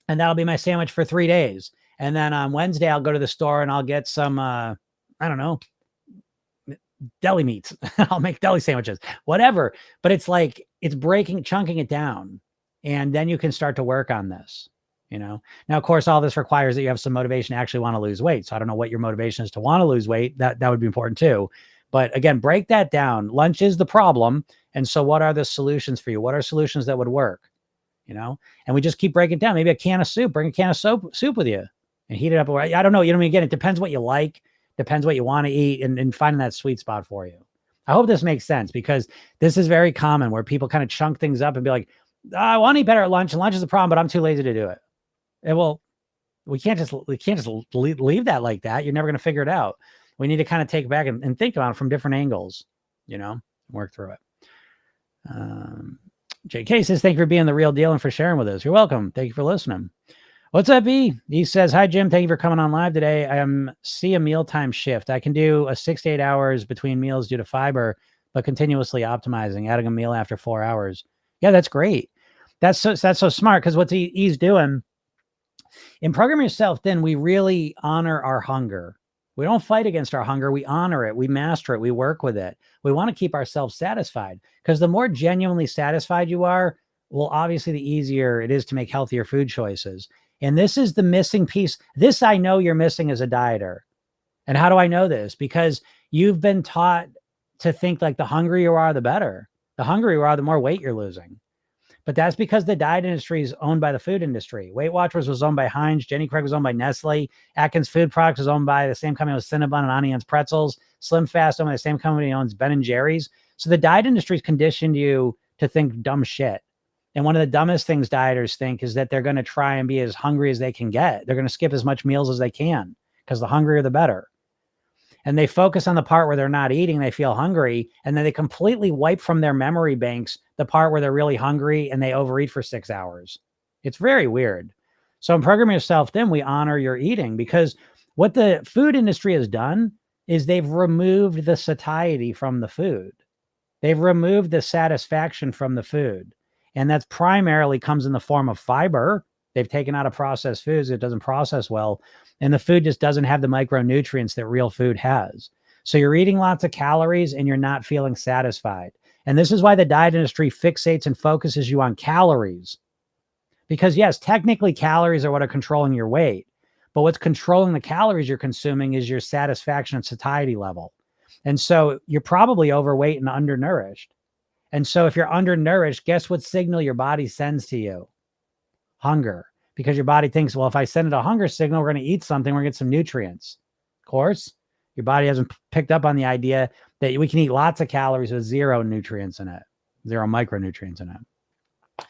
and that'll be my sandwich for 3 days. And then on Wednesday, I'll go to the store and I'll get some, I don't know, deli meats. I'll make deli sandwiches, whatever. But it's like, it's chunking it down. And then you can start to work on this. Now, of course, all this requires that you have some motivation to actually want to lose weight. So I don't know what your motivation is to want to lose weight. That would be important too. But again, break that down. Lunch is the problem. And so what are the solutions for you? What are solutions that would work? And we just keep breaking it down. Maybe a can of soup, bring a can of soup with you and heat it up. I don't know. Again, it depends what you like, depends what you want to eat, and finding that sweet spot for you. I hope this makes sense, because this is very common where people kind of chunk things up and be like, I want to eat better at lunch, and lunch is a problem, but I'm too lazy to do it. And well, we can't just leave that like that. You're never going to figure it out. We need to kind of take back and think about it from different angles, work through it. JK says, thank you for being the real deal and for sharing with us. You're welcome. Thank you for listening. What's up, E? He says, hi, Jim. Thank you for coming on live today. I see a mealtime shift. I can do a 6 to 8 hours between meals due to fiber, but continuously optimizing, adding a meal after 4 hours. Yeah, that's great. That's so smart, because what E's doing in Program Yourself, then we really honor our hunger. We don't fight against our hunger. We honor it. We master it. We work with it. We want to keep ourselves satisfied, because the more genuinely satisfied you are, well, obviously the easier it is to make healthier food choices. And this is the missing piece. This I know you're missing as a dieter. And how do I know this? Because you've been taught to think like the hungrier you are, the better. The hungrier you are, the more weight you're losing. But that's because the diet industry is owned by the food industry. Weight Watchers was owned by Heinz. Jenny Craig was owned by Nestle. Atkins Food Products was owned by the same company as Cinnabon and Auntie Anne's Pretzels. Slim Fast owned by the same company that owns Ben and Jerry's. So the diet industry has conditioned you to think dumb shit. And one of the dumbest things dieters think is that they're going to try and be as hungry as they can get. They're going to skip as much meals as they can, because the hungrier, the better. And they focus on the part where they're not eating, they feel hungry, and then they completely wipe from their memory banks the part where they're really hungry and they overeat for 6 hours. It's very weird. So in Program Yourself, then we honor your eating, because what the food industry has done is they've removed the satiety from the food. They've removed the satisfaction from the food. And that's primarily comes in the form of fiber. They've taken out of processed foods. It doesn't process well. And the food just doesn't have the micronutrients that real food has. So you're eating lots of calories and you're not feeling satisfied. And this is why the diet industry fixates and focuses you on calories. Because yes, technically calories are what are controlling your weight. But what's controlling the calories you're consuming is your satisfaction and satiety level. And so you're probably overweight and undernourished. And so if you're undernourished, guess what signal your body sends to you? Hunger. Because your body thinks, well, if I send it a hunger signal, we're going to eat something, we're going to get some nutrients. Of course, your body hasn't picked up on the idea that we can eat lots of calories with zero nutrients in it, zero micronutrients in it.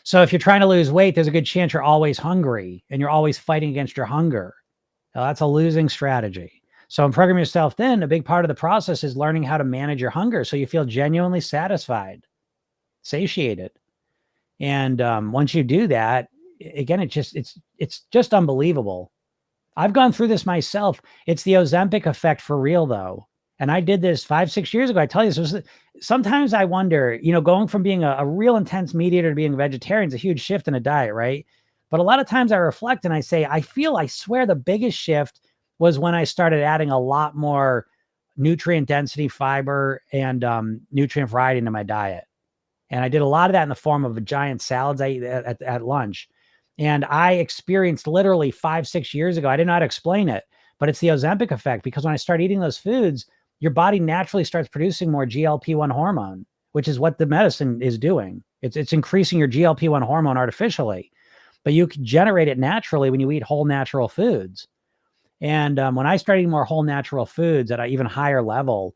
So if you're trying to lose weight, there's a good chance you're always hungry and you're always fighting against your hunger. Now, that's a losing strategy. So in Program Yourself, then a big part of the process is learning how to manage your hunger so you feel genuinely satisfied, satiated. And once you do that, again, it's just unbelievable. I've gone through this myself. It's the Ozempic effect for real, though. And I did this 5-6 years ago. I tell you, sometimes I wonder, going from being a real intense meat eater to being a vegetarian is a huge shift in a diet, right? But a lot of times I reflect and I say, I swear the biggest shift was when I started adding a lot more nutrient density, fiber, and nutrient variety into my diet. And I did a lot of that in the form of giant salads I eat at lunch. And I experienced literally 5-6 years ago, I didn't know how to explain it, but it's the Ozempic effect, because when I start eating those foods, your body naturally starts producing more GLP-1 hormone, which is what the medicine is doing. It's increasing your GLP-1 hormone artificially, but you can generate it naturally when you eat whole natural foods. And when I started eating more whole natural foods at an even higher level,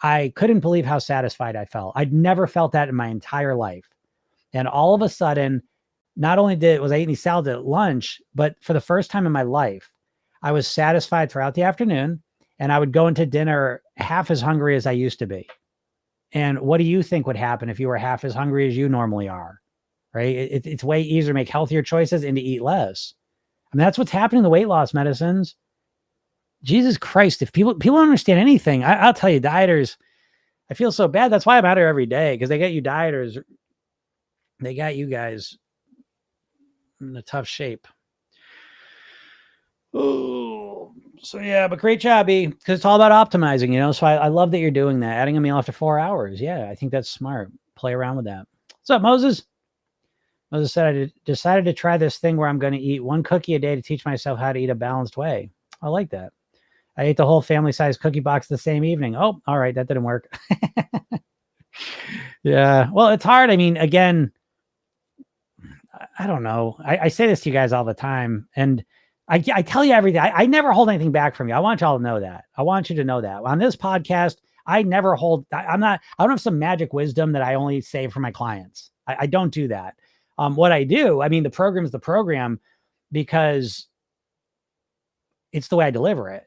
I couldn't believe how satisfied I felt. I'd never felt that in my entire life. And all of a sudden, not only was I eating these salads at lunch, but for the first time in my life, I was satisfied throughout the afternoon, and I would go into dinner half as hungry as I used to be. And what do you think would happen if you were half as hungry as you normally are? Right? It's way easier to make healthier choices and to eat less. I mean, that's what's happening in the weight loss medicines. Jesus Christ, if people don't understand anything, I'll tell you, dieters, I feel so bad. That's why I'm out here every day, because they get you dieters. They got you guys in a tough shape. Oh, so yeah, but great job, E, because it's all about optimizing, So I love that you're doing that, adding a meal after 4 hours. Yeah, I think that's smart. Play around with that. What's up, Moses? Moses said, I decided to try this thing where I'm going to eat one cookie a day to teach myself how to eat a balanced way. I like that. I ate the whole family-sized cookie box the same evening. Oh, all right, that didn't work. Yeah, well, it's hard. I mean, again, I don't know. I say this to you guys all the time, and I tell you everything. I never hold anything back from you. I want y'all to know that. I want you to know that. On this podcast, I never hold, I don't have some magic wisdom that I only say for my clients. I don't do that. What I do, I mean, the program is the program because it's the way I deliver it.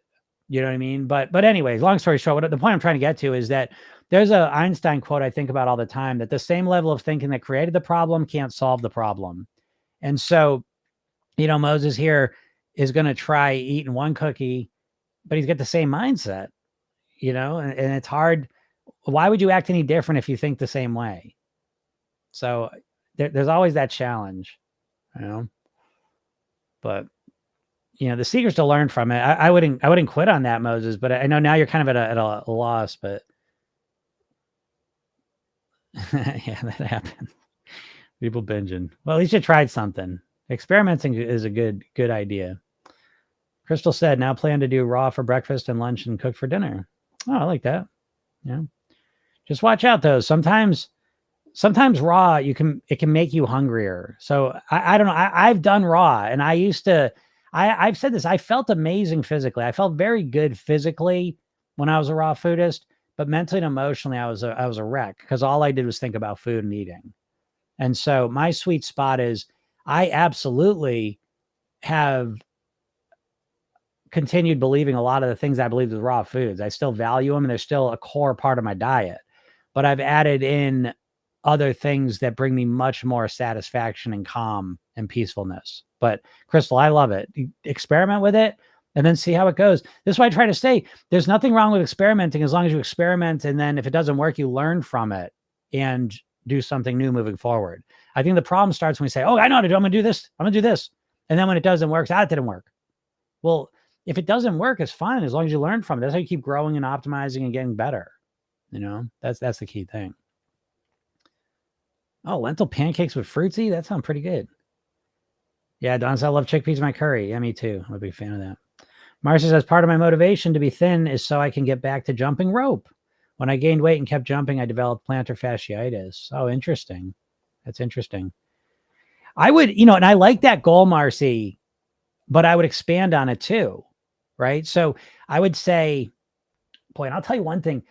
You know what I mean? But anyways, long story short, the point I'm trying to get to is that there's a Einstein quote I think about all the time, that the same level of thinking that created the problem can't solve the problem. And so, Moses here is going to try eating one cookie, but he's got the same mindset, and it's hard. Why would you act any different if you think the same way? So there's always that challenge, but the secret's to learn from it. I wouldn't quit on that, Moses, but I know now you're kind of at a loss, but yeah, that happened. People binging. Well, at least you tried something. Experimenting is a good idea. Crystal said, now plan to do raw for breakfast and lunch and cook for dinner. Oh, I like that. Yeah. Just watch out though. Sometimes raw, it can make you hungrier. So I don't know. I've done raw, and I've said this, I felt amazing physically. I felt very good physically when I was a raw foodist, but mentally and emotionally, I was a wreck, because all I did was think about food and eating. And so my sweet spot is, I absolutely have continued believing a lot of the things I believed with raw foods. I still value them, and they're still a core part of my diet, but I've added in other things that bring me much more satisfaction and calm and peacefulness. But Crystal, I love it. You experiment with it and then see how it goes. This is why I try to say there's nothing wrong with experimenting, as long as you experiment. And then if it doesn't work, you learn from it and do something new moving forward. I think the problem starts when we say, oh, I know how to do, I'm going to do this. I'm going to do this. And then when it doesn't work, it didn't work. Well, if it doesn't work, it's fine, as long as you learn from it. That's how you keep growing and optimizing and getting better. That's the key thing. Oh, lentil pancakes with fruitsy? That sounds pretty good. Yeah, Don says, I love chickpeas in my curry. Yeah, me too. I'm a big fan of that. Marcia says, part of my motivation to be thin is so I can get back to jumping rope. When I gained weight and kept jumping, I developed plantar fasciitis. Oh, interesting. That's interesting. I would, and I like that goal, Marcy, but I would expand on it too, right? So I would say, boy, and I'll tell you one thing.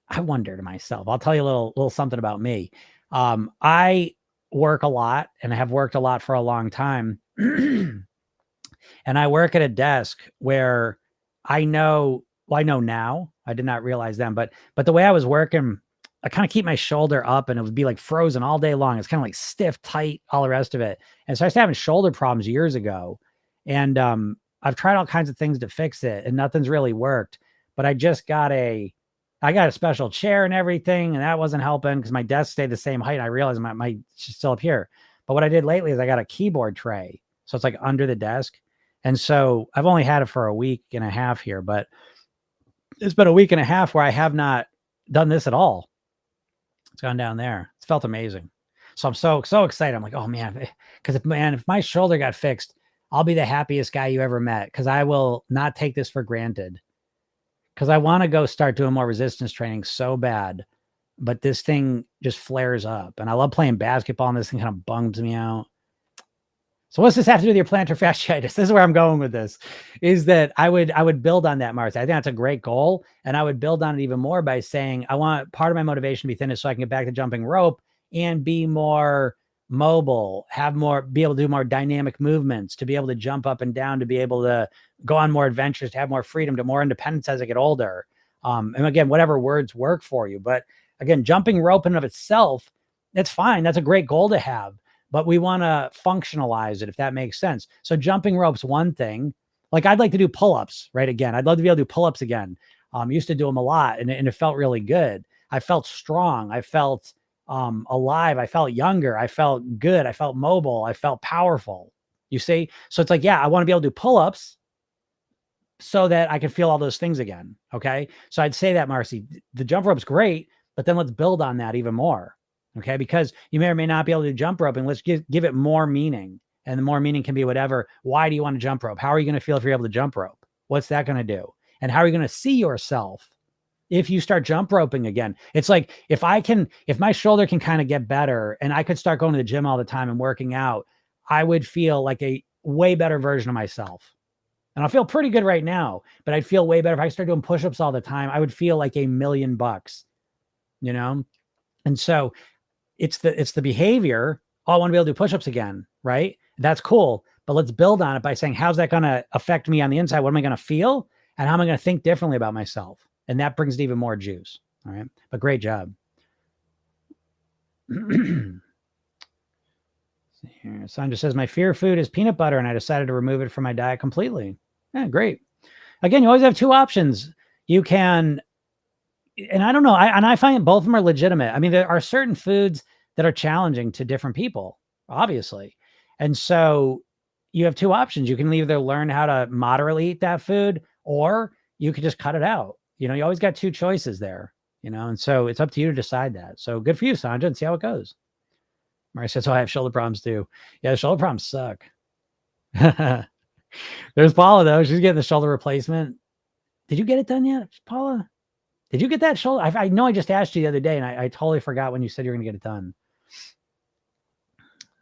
I wonder to myself, I'll tell you a little something about me. I work a lot, and I have worked a lot for a long time. And I work at a desk where I know now, I did not realize then, but the way I was working, I kind of keep my shoulder up, and it would be like frozen all day long. It's kind of like stiff, tight, all the rest of it. And so I started having shoulder problems years ago. And I've tried all kinds of things to fix it, and nothing's really worked. But I just got a special chair and everything, and that wasn't helping because my desk stayed the same height. I realized my still up here. But what I did lately is I got a keyboard tray. So it's like under the desk. And so I've only had it for a week and a half here, but it's been a week and a half where I have not done this at all. It's gone down there. It's felt amazing. So I'm so excited. I'm like, oh man, because if my shoulder got fixed, I'll be the happiest guy you ever met, because I will not take this for granted. Because I want to go start doing more resistance training so bad. but this thing just flares up. And I love playing basketball, and this thing kind of bums me out. So what's this have to do with your plantar fasciitis? This is where I'm going with this, is that I would build on that, Marcy. I think that's a great goal. And I would build on it even more by saying, I want part of my motivation to be thinnest so I can get back to jumping rope and be more mobile, be able to do more dynamic movements, to be able to jump up and down, to be able to go on more adventures, to have more freedom, to more independence as I get older. And again, whatever words work for you. But again, jumping rope in and of itself, that's fine. That's a great goal to have. But we want to functionalize it, if that makes sense. So jumping rope's one thing. Like I'd like to do pull-ups, right? Again, I'd love to be able to do pull-ups again. Used to do them a lot, and it felt really good. I felt strong. I felt alive. I felt younger. I felt good. I felt mobile. I felt powerful. You see? So it's like, yeah, I want to be able to do pull-ups so that I can feel all those things again. Okay. So I'd say that, Marcy, the jump rope's great, but then let's build on that even more. Okay. Because you may or may not be able to do jump rope, and let's give it more meaning. And the more meaning can be whatever. Why do you want to jump rope? How are you going to feel if you're able to jump rope? What's that going to do? And how are you going to see yourself if you start jump roping again? It's like, if my shoulder can kind of get better and I could start going to the gym all the time and working out, I would feel like a way better version of myself. And I feel pretty good right now, but I'd feel way better if I start doing push-ups all the time. I would feel like $1,000,000, you know? And so it's the behavior. Oh, I want to be able to do push-ups again, right? That's cool. But let's build on it by saying, how's that going to affect me on the inside? What am I going to feel? And how am I going to think differently about myself? And that brings it even more juice. All right. But great job. Here, Sandra says, my fear food is peanut butter, and I decided to remove it from my diet completely. Yeah, great. Again, you always have two options. You can, and I don't know, I find both of them are legitimate. I mean, there are certain foods that are challenging to different people, obviously. And so you have two options. You can either learn how to moderately eat that food, or you could just cut it out. You know, you always got two choices there, you know, and so it's up to you to decide that. So good for you, Sandra, and see how it goes. Mary says, oh, I have shoulder problems too. Yeah, shoulder problems suck. There's Paula, though. She's getting the shoulder replacement. Did you get it done yet, Paula? Did you get that shoulder? I know I just asked you the other day, and I totally forgot when you said you were going to get it done.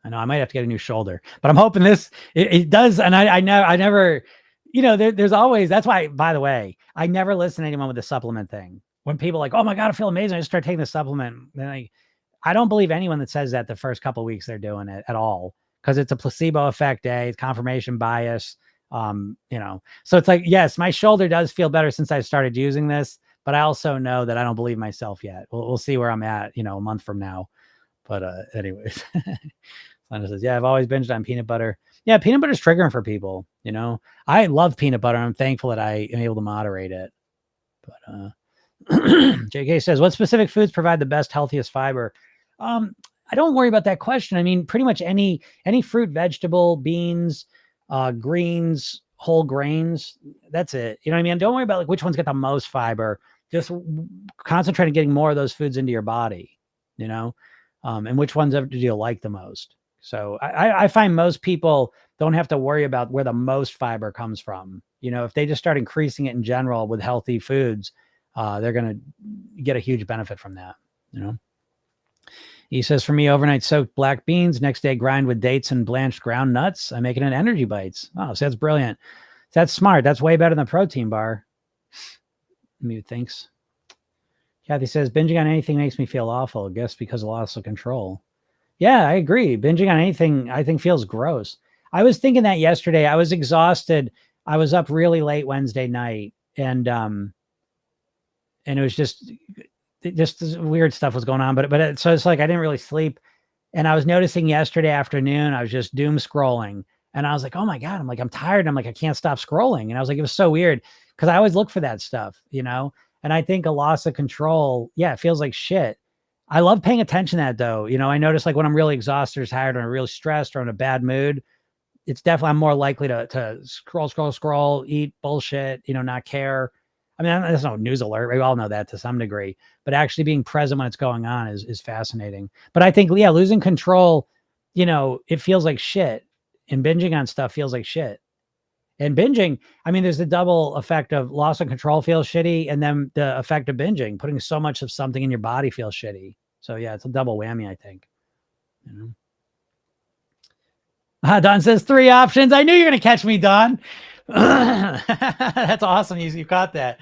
I know I might have to get a new shoulder, but I'm hoping it does. And I never, you know, there's always, that's why, by the way, I never listen to anyone with the supplement thing. When people are like, oh my God, I feel amazing, I just start taking the supplement. Then I don't believe anyone that says that the first couple of weeks they're doing it at all, because it's a placebo effect day, it's confirmation bias. You know, so it's like, yes, my shoulder does feel better since I started using this, but I also know that I don't believe myself yet. We'll see where I'm at, you know, a month from now. But anyways, Sandra says, yeah, I've always binged on peanut butter. Yeah, peanut butter is triggering for people. You know, I love peanut butter. I'm thankful that I am able to moderate it. But JK says, what specific foods provide the best, healthiest fiber? I don't worry about that question. I mean, pretty much any fruit, vegetable, beans, greens, whole grains. That's it. You know what I mean? Don't worry about like which one's got the most fiber. Just concentrate on getting more of those foods into your body, you know, and which ones do you like the most? So I find most people don't have to worry about where the most fiber comes from. You know, if they just start increasing it in general with healthy foods, they're going to get a huge benefit from that, you know. He says, for me, overnight soaked black beans, next day grind with dates and blanched ground nuts. I make it in energy bites. Oh, so that's brilliant. That's smart. That's way better than a protein bar. Mute thinks. Kathy says, binging on anything makes me feel awful. I guess because of loss of control. Yeah, I agree. Binging on anything, I think, feels gross. I was thinking that yesterday. I was exhausted. I was up really late Wednesday night, and it was just weird stuff was going on. But so it's like I didn't really sleep, and I was noticing yesterday afternoon I was just doom scrolling, and I was like, oh my God, I'm tired. I'm like, I can't stop scrolling, and I was like, it was so weird because I always look for that stuff, you know. And I think a loss of control, yeah, it feels like shit. I love paying attention to that though. You know, I notice like when I'm really exhausted or tired or really stressed or in a bad mood, it's definitely, I'm more likely to scroll, eat bullshit, you know, not care. I mean, there's no news alert. We all know that to some degree, but actually being present when it's going on is fascinating. But I think, yeah, losing control, you know, it feels like shit, and binging on stuff feels like shit. And binging, I mean, there's the double effect of loss of control feels shitty, and then the effect of binging, putting so much of something in your body feels shitty. So yeah, it's a double whammy, I think. You know? Don says 3 options. I knew you were going to catch me, Don. That's awesome. You caught that.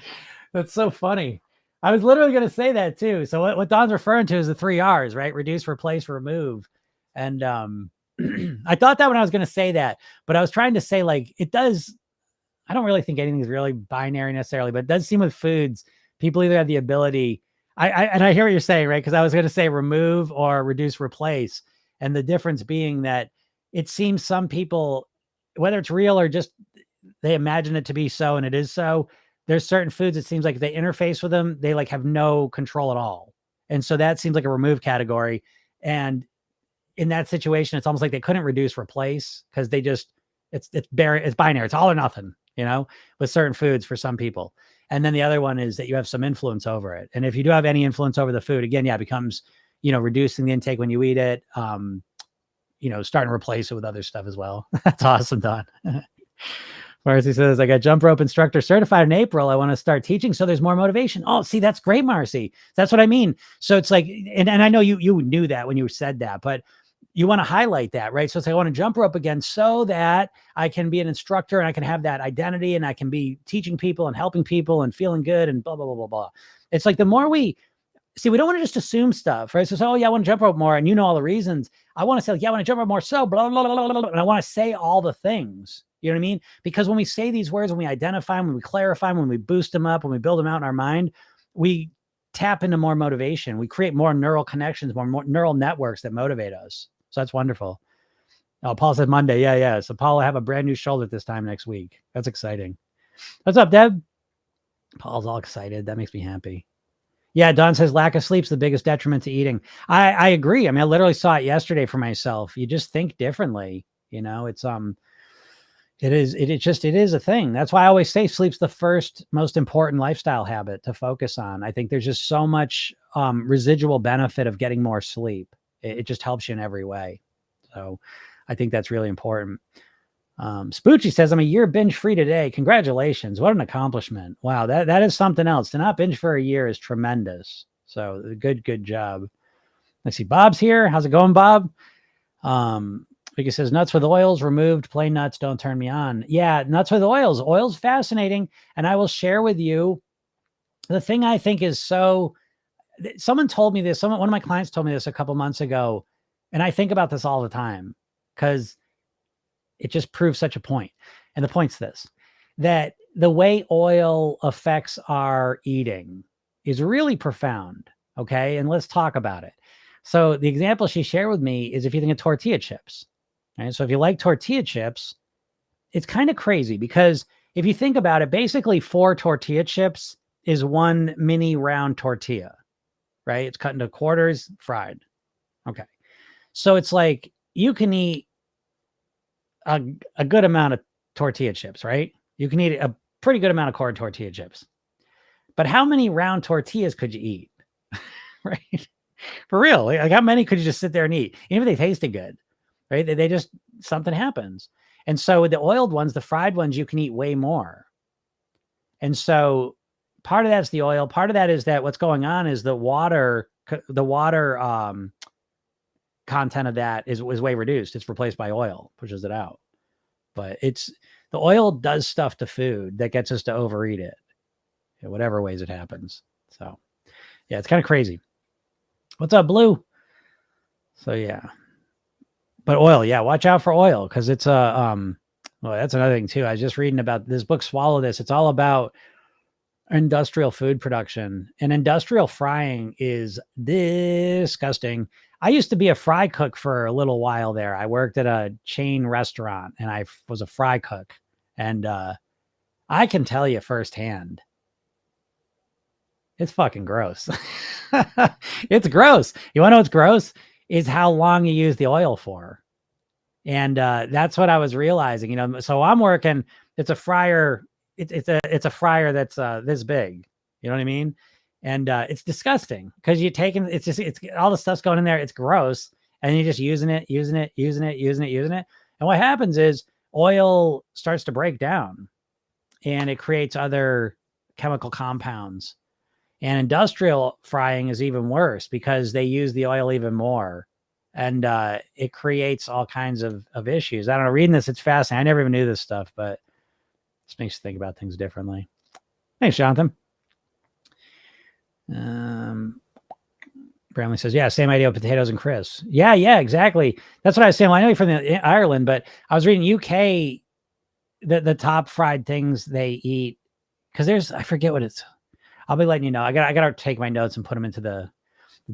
That's so funny. I was literally going to say that too. So what Don's referring to is the 3 R's, right? Reduce, replace, remove. And I thought that when I was going to say that, but I was trying to say like it does. I don't really think anything's really binary necessarily, but it does seem with foods, people either have the ability. And I hear what you're saying, right? Because I was going to say remove or reduce, replace, and the difference being that it seems some people, whether it's real or just they imagine it to be so, and it is so. There's certain foods it seems like if they interface with them, they like have no control at all, and so that seems like a remove category. And in that situation, it's almost like they couldn't reduce, replace because they just it's binary, it's all or nothing. You know, with certain foods for some people. And then the other one is that you have some influence over it. And if you do have any influence over the food, again, yeah, it becomes, you know, reducing the intake when you eat it, you know, starting to replace it with other stuff as well. That's awesome, Don. Marcy says, I got jump rope instructor certified in April. I want to start teaching so there's more motivation. Oh, see, that's great, Marcy. That's what I mean. So it's like, and I know you knew that when you said that, but you want to highlight that, right? So it's like, I want to jump rope again so that I can be an instructor and I can have that identity and I can be teaching people and helping people and feeling good and blah, blah, blah, blah, blah. It's like the more we see, we don't want to just assume stuff, right? So, oh yeah, I want to jump rope more. And you know all the reasons. I want to say, like, yeah, I want to jump rope more. So blah, blah, blah, blah, blah. And I want to say all the things, you know what I mean? Because when we say these words, when we identify them, when we clarify them, when we boost them up, when we build them out in our mind, we tap into more motivation. We create more neural connections, more neural networks that motivate us. So that's wonderful. Oh, Paul said Monday. Yeah. So Paul will have a brand new shoulder this time next week. That's exciting. What's up, Deb? Paul's all excited. That makes me happy. Yeah, Don says lack of sleep's the biggest detriment to eating. I agree. I mean, I literally saw it yesterday for myself. You just think differently. You know, it's it is a thing. That's why I always say sleep's the first most important lifestyle habit to focus on. I think there's just so much residual benefit of getting more sleep. It just helps you in every way. So I think that's really important. Spoochie says, I'm a year binge free today. Congratulations. What an accomplishment. Wow. That is something else. To not binge for a year is tremendous. So good job. Let's see. Bob's here. How's it going, Bob? Vicky says, nuts with oils removed. Plain nuts don't turn me on. Yeah. Nuts with oils. Oil's fascinating. And I will share with you the thing I think is so, someone told me this. One of my clients told me this a couple months ago. And I think about this all the time because it just proves such a point. And the point's this, that the way oil affects our eating is really profound. Okay. And let's talk about it. So the example she shared with me is if you think of tortilla chips, right? So if you like tortilla chips, it's kind of crazy because if you think about it, basically 4 tortilla chips is 1 mini round tortilla, right? It's cut into quarters, fried. Okay. So it's like you can eat a good amount of tortilla chips, right? You can eat a pretty good amount of corn tortilla chips. But how many round tortillas could you eat? Right? For real. Like how many could you just sit there and eat? Even if they tasted good, right? They just, something happens. And so with the oiled ones, the fried ones, you can eat way more. And so part of that's the oil. Part of that is that what's going on is the water content of that is way reduced. It's replaced by oil, pushes it out. But the oil does stuff to food that gets us to overeat it in whatever ways it happens. So yeah, it's kind of crazy. What's up, Blue? So yeah, but oil, yeah, watch out for oil because it's well, that's another thing too. I was just reading about this book, Swallow This. It's all about industrial food production, and industrial frying is disgusting. I used to be a fry cook for a little while there. I worked at a chain restaurant and I was a fry cook. And I can tell you firsthand, it's fucking gross. It's gross. You want to know what's gross? Is how long you use the oil for. And that's what I was realizing, you know. So I'm working, it's a fryer. It's a fryer that's this big. You know what I mean? And it's disgusting because you're taking, it's all the stuff's going in there. It's gross. And you're just using it. And what happens is oil starts to break down and it creates other chemical compounds. And industrial frying is even worse because they use the oil even more. And it creates all kinds of issues. I don't know, reading this, it's fascinating. I never even knew this stuff, but it just makes you think about things differently. Thanks, Jonathan. Bramley says, yeah, same idea with potatoes and crisps. Yeah, exactly. That's what I was saying. Well, I know you're from Ireland, but I was reading UK, the top fried things they eat, because I forget what it's. I'll be letting you know. I got to take my notes and put them into the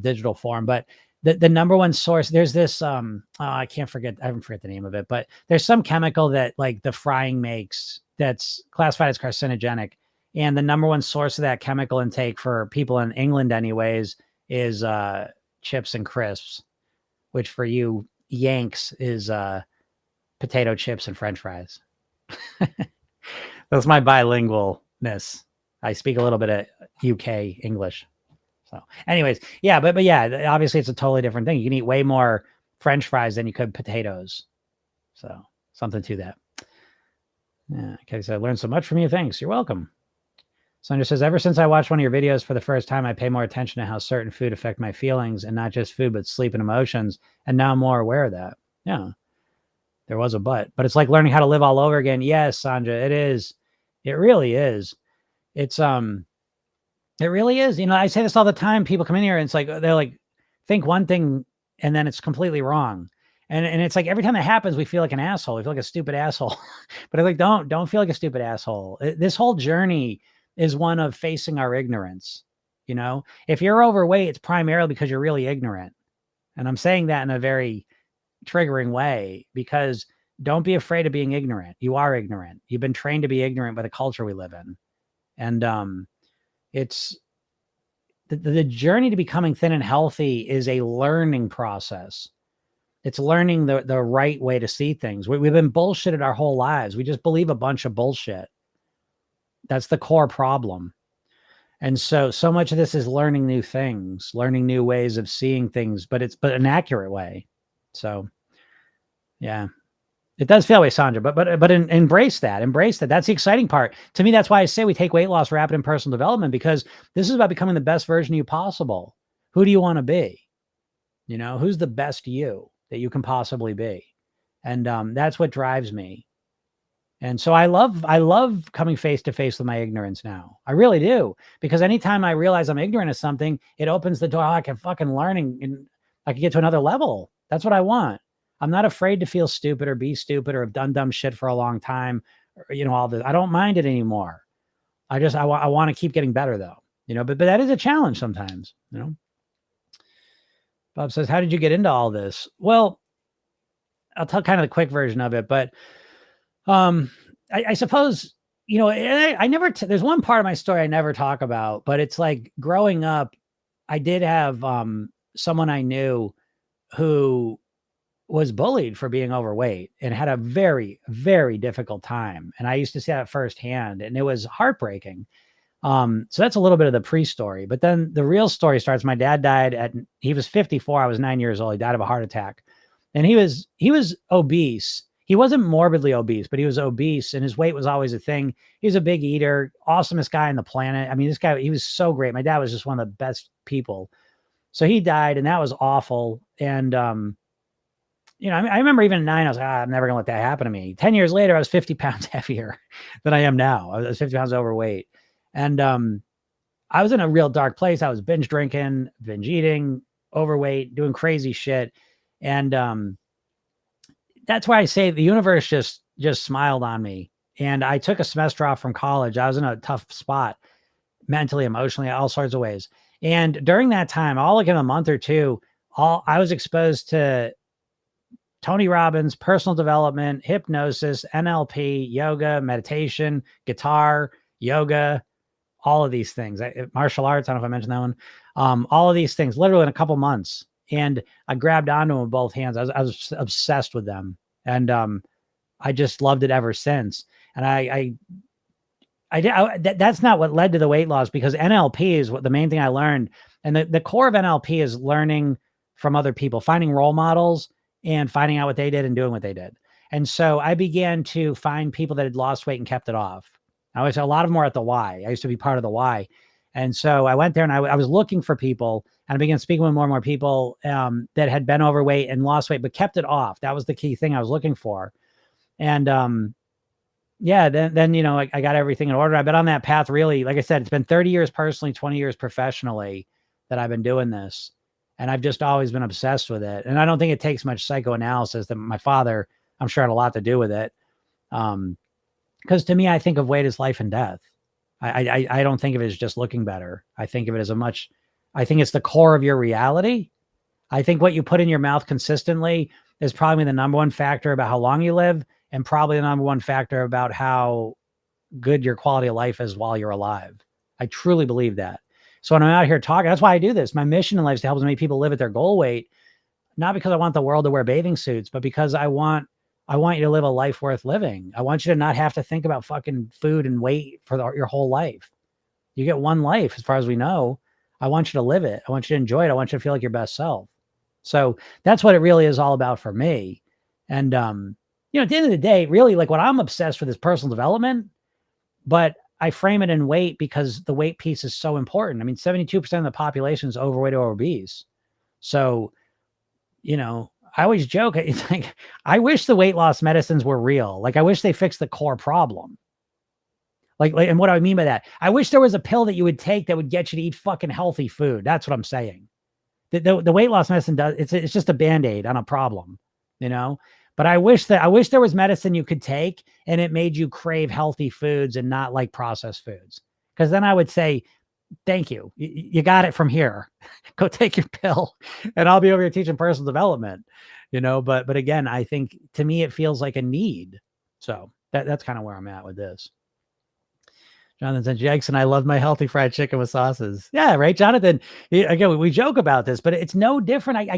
digital form. But the number one source, there's this, I haven't forget the name of it, but there's some chemical that like the frying makes that's classified as carcinogenic. And the number one source of that chemical intake for people in England anyways is chips and crisps, which for you Yanks is potato chips and French fries. That's my bilingualness. I speak a little bit of UK English. So anyways, yeah, but yeah, obviously it's a totally different thing. You can eat way more French fries than you could potatoes. So something to that. Yeah. Okay. So I learned so much from you. Thanks. You're welcome. Sandra says, ever since I watched one of your videos for the first time, I pay more attention to how certain food affect my feelings, and not just food, but sleep and emotions. And now I'm more aware of that. Yeah. There was a but it's like learning how to live all over again. Yes, Sandra, it is. It really is. It's, it really is. You know, I say this all the time. People come in here and it's like, they're like, think one thing and then it's completely wrong. And it's like every time that happens, we feel like an asshole. We feel like a stupid asshole. But I'm like, don't feel like a stupid asshole. This whole journey is one of facing our ignorance. You know, if you're overweight, it's primarily because you're really ignorant. And I'm saying that in a very triggering way, because don't be afraid of being ignorant. You are ignorant. You've been trained to be ignorant by the culture we live in. And it's the journey to becoming thin and healthy is a learning process. It's learning the right way to see things. We've been bullshitted our whole lives. We just believe a bunch of bullshit. That's the core problem. And so much of this is learning new things, learning new ways of seeing things, but an accurate way. So yeah, it does feel that way, Sandra, but embrace that. That's the exciting part. To me, that's why I say we take weight loss rapid and personal development, because this is about becoming the best version of you possible. Who do you want to be? You know, who's the best you that you can possibly be? And that's what drives me. And so I love coming face to face with my ignorance now. I really do. Because anytime I realize I'm ignorant of something, it opens the door. I can fucking learn and I can get to another level. That's what I want. I'm not afraid to feel stupid or be stupid or have done dumb shit for a long time. Or, you know, all this. I don't mind it anymore. I want to keep getting better though. You know, but that is a challenge sometimes, you know. Bob says, how did you get into all this? Well, I'll tell kind of the quick version of it, but I suppose, you know, I never, there's one part of my story I never talk about, but it's like growing up, I did have someone I knew who was bullied for being overweight and had a very, very difficult time. And I used to see that firsthand, and it was heartbreaking. So that's a little bit of the pre-story, but then the real story starts. My dad died he was 54. I was 9 years old. He died of a heart attack, and he was obese. He wasn't morbidly obese, but he was obese, and his weight was always a thing. He was a big eater, awesomest guy on the planet. I mean, this guy, he was so great. My dad was just one of the best people. So he died, and that was awful. And, you know, I remember even at 9, I was like, I'm never gonna let that happen to me. 10 years later, I was 50 pounds heavier than I am now. I was 50 pounds overweight. And I was in a real dark place. I was binge drinking, binge eating, overweight, doing crazy shit. And that's why I say the universe just smiled on me. And I took a semester off from college. I was in a tough spot mentally, emotionally, all sorts of ways. And during that time, all like in a month or two, I was exposed to Tony Robbins, personal development, hypnosis, NLP, yoga, meditation, guitar, yoga, all of these things, martial arts. I don't know if I mentioned that one. All of these things, literally in a couple months. And I grabbed onto them with both hands. I was obsessed with them. And I just loved it ever since. And that's not what led to the weight loss, because NLP is what the main thing I learned. And the core of NLP is learning from other people, finding role models and finding out what they did and doing what they did. And so I began to find people that had lost weight and kept it off. A lot of them were at the Y. I used to be part of the Y. And so I went there and I was looking for people, and I began speaking with more and more people that had been overweight and lost weight, but kept it off. That was the key thing I was looking for. And yeah, then I got everything in order. I've been on that path really. Like I said, it's been 30 years personally, 20 years professionally that I've been doing this. And I've just always been obsessed with it. And I don't think it takes much psychoanalysis. That my father, I'm sure, had a lot to do with it. Because to me, I think of weight as life and death. I don't think of it as just looking better. I think of it as I think it's the core of your reality. I think what you put in your mouth consistently is probably the number one factor about how long you live, and probably the number one factor about how good your quality of life is while you're alive. I truly believe that. So when I'm out here talking, that's why I do this. My mission in life is to help as many people live at their goal weight, not because I want the world to wear bathing suits, but because I want you to live a life worth living. I want you to not have to think about fucking food and weight for your whole life. You get one life, as far as we know. I want you to live it. I want you to enjoy it. I want you to feel like your best self. So that's what it really is all about for me. And, at the end of the day, really, like, what I'm obsessed with is personal development, but I frame it in weight because the weight piece is so important. I mean, 72% of the population is overweight or obese. So, I always joke. It's like, I wish the weight loss medicines were real. Like, I wish they fixed the core problem. Like, and what do I mean by that? I wish there was a pill that you would take that would get you to eat fucking healthy food. That's what I'm saying. The weight loss medicine it's just a Band-Aid on a problem, But I wish there was medicine you could take and it made you crave healthy foods and not like processed foods. Because then I would say, thank you. You got it from here. Go take your pill, and I'll be over here teaching personal development, But again, I think to me it feels like a need. So that's kind of where I'm at with this. Jonathan said, Jackson, I love my healthy fried chicken with sauces. Yeah, right, Jonathan. Again, we joke about this, but it's no different.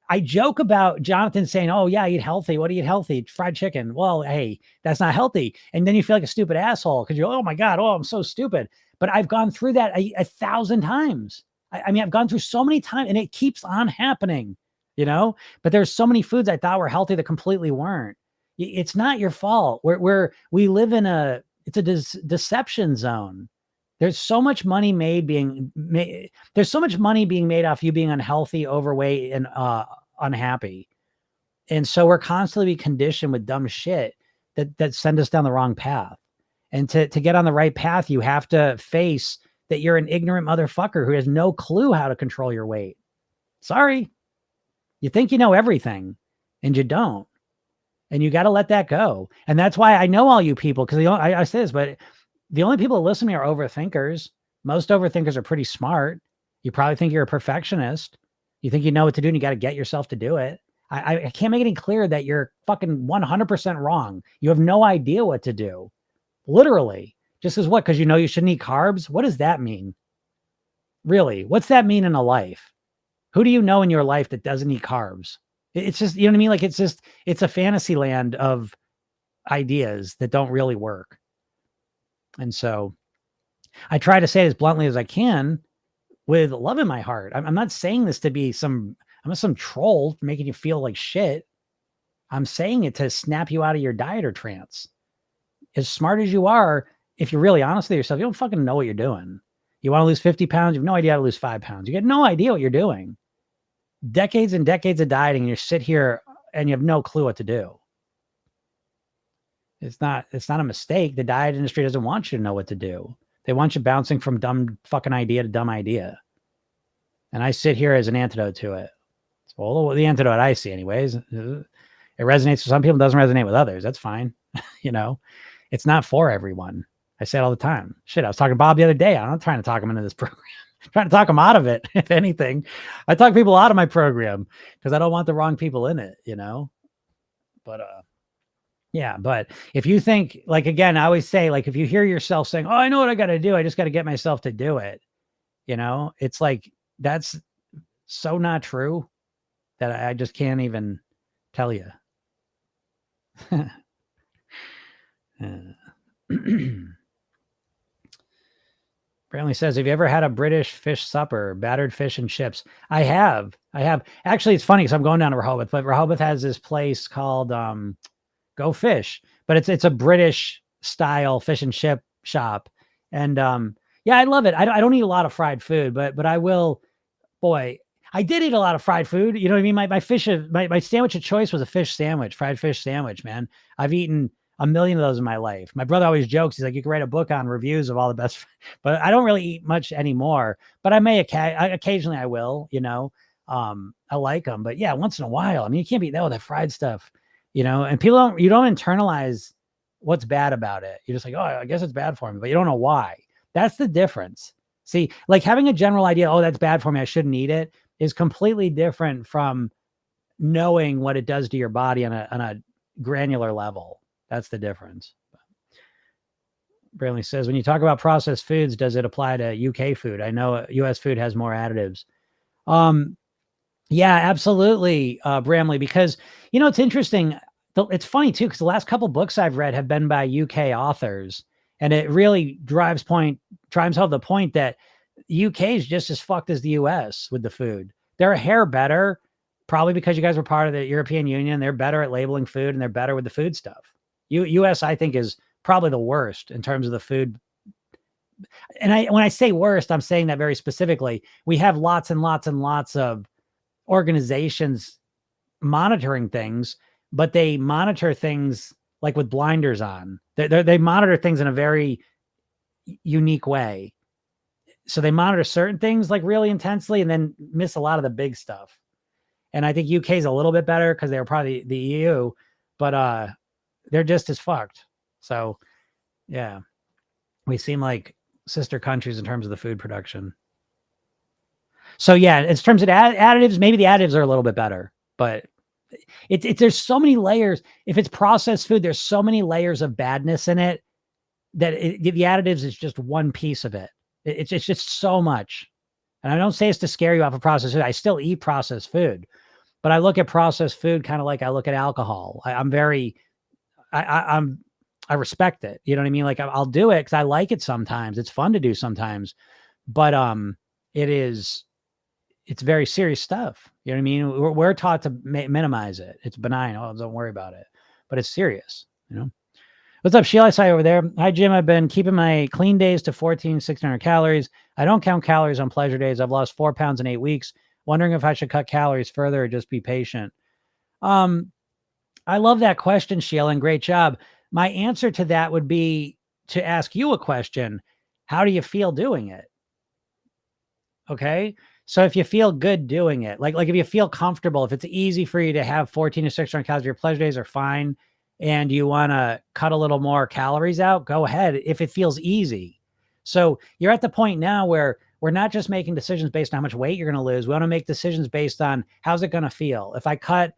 I joke about Jonathan saying, oh, yeah, eat healthy. What do you eat healthy? Fried chicken. Well, hey, that's not healthy. And then you feel like a stupid asshole because you're, oh, my God, I'm so stupid. But I've gone through that 1,000 times. I mean, I've gone through so many times, and it keeps on happening, But there's so many foods I thought were healthy that completely weren't. It's not your fault. We live in it's a deception zone. There's so much money there's so much money being made off you being unhealthy, overweight, and unhappy. And so we're constantly conditioned with dumb shit that send us down the wrong path. And to get on the right path, you have to face that you're an ignorant motherfucker who has no clue how to control your weight. Sorry. You think you know everything, and you don't. And you got to let that go. And that's why I know all you people, because I say this, but the only people that listen to me are overthinkers. Most overthinkers are pretty smart. You probably think you're a perfectionist. You think you know what to do, and you got to get yourself to do it. I can't make it any clearer that you're fucking 100% wrong. You have no idea what to do. Literally. Just as what? Because you shouldn't eat carbs? What does that mean? Really? What's that mean in a life? Who do you know in your life that doesn't eat carbs? It's just, you know what I mean? Like, it's a fantasy land of ideas that don't really work. And so I try to say it as bluntly as I can with love in my heart. I'm not saying this to be I'm not some troll making you feel like shit. I'm saying it to snap you out of your dieter trance. As smart as you are, if you're really honest with yourself, you don't fucking know what you're doing. You want to lose 50 pounds, you have no idea how to lose 5 pounds. You get no idea what you're doing. Decades and decades of dieting, and you sit here and you have no clue what to do. It's not a mistake. The diet industry doesn't want you to know what to do. They want you bouncing from dumb fucking idea to dumb idea. And I sit here as an antidote to it. Well, the antidote I see anyways. It resonates with some people, doesn't resonate with others. That's fine. It's not for everyone. I say it all the time. Shit, I was talking to Bob the other day. I'm not trying to talk him into this program. I'm trying to talk him out of it. If anything, I talk people out of my program because I don't want the wrong people in it, But yeah, but if you think, like, again, I always say, like, if you hear yourself saying, oh, I know what I got to do, I just got to get myself to do it. It's like, that's so not true that I just can't even tell you. Brantley says, have you ever had a British fish supper, battered fish and chips? I have. Actually, it's funny because I'm going down to Rehoboth, but Rehoboth has this place called go fish. But it's a British style fish and chip shop. And yeah, I love it. I don't eat a lot of fried food, but I will, boy, I did eat a lot of fried food. You know what I mean? My sandwich of choice was a fish sandwich, fried fish sandwich, man. I've eaten a million of those in my life. My brother always jokes. He's like, you could write a book on reviews of all the best, but I don't really eat much anymore, but I may occasionally I will, you know, I like them, but yeah, once in a while, I mean, you can't beat that with that fried stuff, you know, and you don't internalize what's bad about it. You're just like, oh, I guess it's bad for me, but you don't know why. That's the difference. See, like having a general idea, oh, that's bad for me, I shouldn't eat it, is completely different from knowing what it does to your body on a granular level. That's the difference. Brantley says, when you talk about processed foods, does it apply to UK food? I know US food has more additives. Yeah, absolutely, Bramley, because, you know, it's interesting. It's funny too, because the last couple books I've read have been by UK authors, and it really drives home the point that UK is just as fucked as the US with the food. They're a hair better, probably because you guys were part of the European Union. They're better at labeling food, and they're better with the food stuff. US, I think, is probably the worst in terms of the food. And when I say worst, I'm saying that very specifically. We have lots and lots and lots of organizations monitoring things, but they monitor things like with blinders on. They monitor things in a very unique way. So they monitor certain things like really intensely and then miss a lot of the big stuff. And I think UK is a little bit better because they were probably the EU, but they're just as fucked. So yeah, we seem like sister countries in terms of the food production. So yeah, in terms of additives, maybe the additives are a little bit better, but there's so many layers. If it's processed food, there's so many layers of badness in it that the additives is just one piece of it. It's just so much. And I don't say it's to scare you off of processed food. I still eat processed food, but I look at processed food kind of like I look at alcohol. I respect it. You know what I mean? Like I'll do it because I like it sometimes. It's fun to do sometimes, but it's very serious stuff. You know what I mean? We're taught to minimize it. It's benign. Oh, don't worry about it, but it's serious. You know. What's up, Sheila? I saw you over there. Hi, Jim. I've been keeping my clean days to 1,600 calories. I don't count calories on pleasure days. I've lost 4 pounds in 8 weeks. Wondering if I should cut calories further or just be patient. I love that question, Sheila, and great job. My answer to that would be to ask you a question. How do you feel doing it? Okay. So if you feel good doing it, like if you feel comfortable, if it's easy for you to have 14 to 600 calories, your pleasure days are fine, and you want to cut a little more calories out, go ahead if it feels easy. So you're at the point now where we're not just making decisions based on how much weight you're going to lose. We want to make decisions based on how's it going to feel. If I cut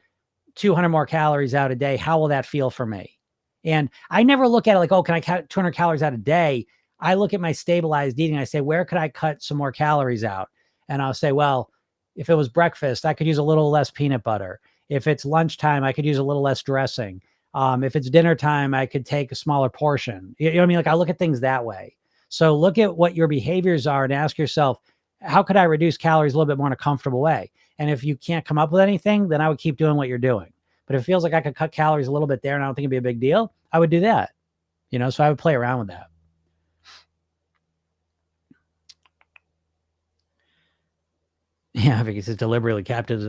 200 more calories out a day, how will that feel for me? And I never look at it like, oh, can I cut 200 calories out a day? I look at my stabilized eating. I say, where could I cut some more calories out? And I'll say, well, if it was breakfast, I could use a little less peanut butter. If it's lunchtime, I could use a little less dressing. If it's dinner time, I could take a smaller portion. You know what I mean? Like I look at things that way. So look at what your behaviors are and ask yourself, how could I reduce calories a little bit more in a comfortable way? And if you can't come up with anything, then I would keep doing what you're doing. But if it feels like I could cut calories a little bit there and I don't think it'd be a big deal, I would do that. You know, so I would play around with that. Yeah, because it's deliberately captives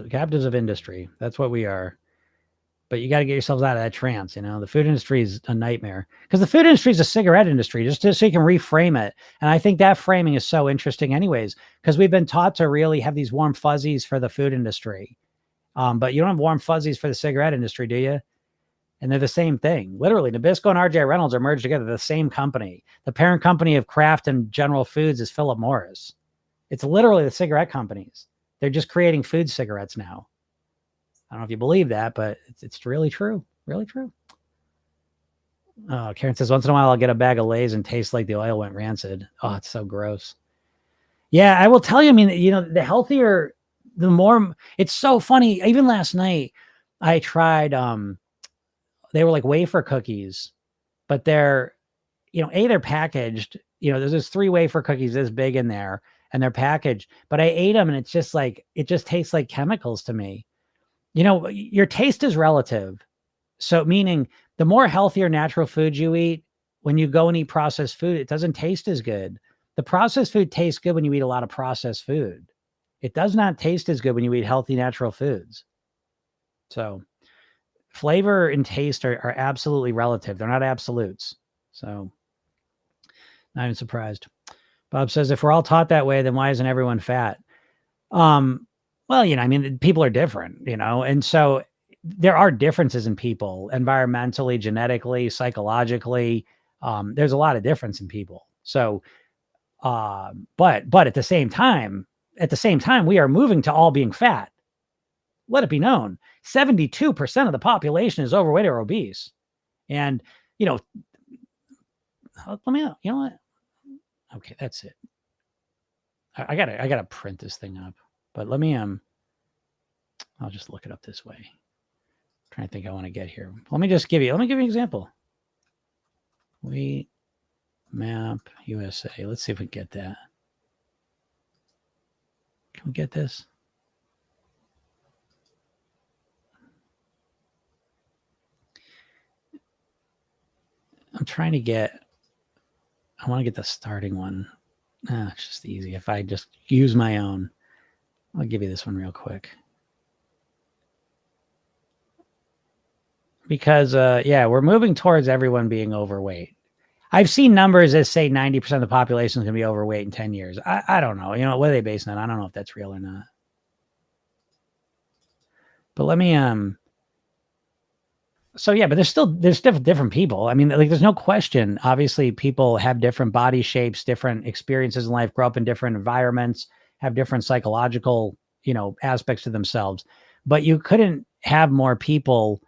of industry. That's what we are. But you got to get yourselves out of that trance. You know, the food industry is a nightmare because the food industry is a cigarette industry, just so you can reframe it. And I think that framing is so interesting anyways, because we've been taught to really have these warm fuzzies for the food industry. But you don't have warm fuzzies for the cigarette industry, do you? And they're the same thing. Literally, Nabisco and RJ Reynolds are merged together. They're the same company. The parent company of Kraft and General Foods is Philip Morris. It's literally the cigarette companies. They're just creating food cigarettes now. I don't know if you believe that, but it's really true. Really true. Oh, Karen says, once in a while I'll get a bag of Lay's and taste like the oil went rancid. Oh, it's so gross. Yeah, I will tell you, I mean, you know, the healthier, the more, it's so funny. Even last night I tried, they were like wafer cookies, but they're, you know, they're packaged, you know, there's 3 wafer cookies this big in there and they're packaged, but I ate them and it's just like, it just tastes like chemicals to me. You know, your taste is relative. So meaning the more healthier natural food you eat, when you go and eat processed food, it doesn't taste as good. The processed food tastes good when you eat a lot of processed food. It does not taste as good when you eat healthy natural foods. So flavor and taste are absolutely relative. They're not absolutes. So not even surprised. Bob says, if we're all taught that way, then why isn't everyone fat? Well, I mean, people are different, and so there are differences in people environmentally, genetically, psychologically. There's a lot of difference in people. So, but at the same time, we are moving to all being fat. Let it be known, 72% of the population is overweight or obese. And, let me, you know what? Okay, that's it. I gotta print this thing up, but let me, I'll just look it up this way. I'm trying to think I want to get here. Let me give you an example. Weight map USA. Let's see if we can get that. Can we get this? I'm trying to I want to get the starting one. It's just easy. If I just use my own, I'll give you this one real quick. Because, we're moving towards everyone being overweight. I've seen numbers that say 90% of the population is going to be overweight in 10 years. I don't know. What are they based on? I don't know if that's real or not. But let me, so yeah, but there's different people. I mean, like, there's no question. Obviously, people have different body shapes, different experiences in life, grow up in different environments, have different psychological, aspects to themselves. But you couldn't have more people,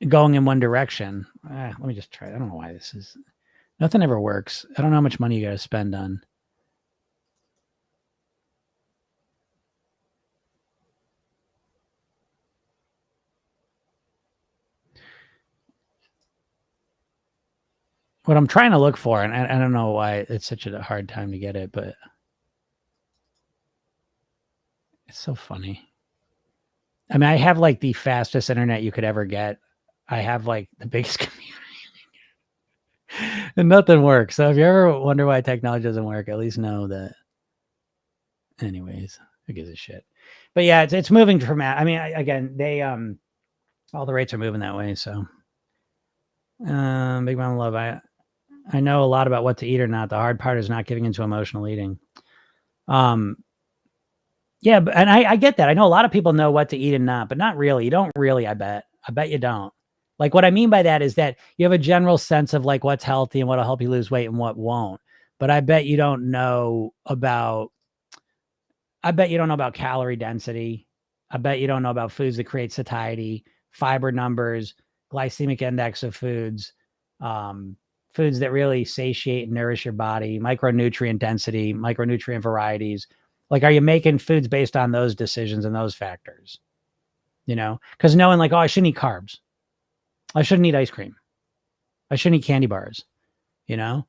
going in one direction. Let me just try. I don't know why nothing ever works. I don't know how much money you got to spend on. What I'm trying to look for, and I don't know why it's such a hard time to get it, but it's so funny. I mean, I have like the fastest internet you could ever get. I have like the biggest community. And nothing works. So if you ever wonder why technology doesn't work, at least know that. Anyways, who gives a shit? But yeah, it's moving dramatic. I mean, again, they all the rates are moving that way. So, Big Mama Love, I know a lot about what to eat or not. The hard part is not giving into emotional eating. Yeah, and I get that. I know a lot of people know what to eat and not, but not really. You don't really. I bet you don't. Like, what I mean by that is that you have a general sense of like what's healthy and what'll help you lose weight and what won't. But I bet you don't know about calorie density. I bet you don't know about foods that create satiety, fiber numbers, glycemic index of foods, foods that really satiate and nourish your body, micronutrient density, micronutrient varieties. Like, are you making foods based on those decisions and those factors? Because knowing like, oh, I shouldn't eat carbs. I shouldn't eat ice cream. I shouldn't eat candy bars. Oh,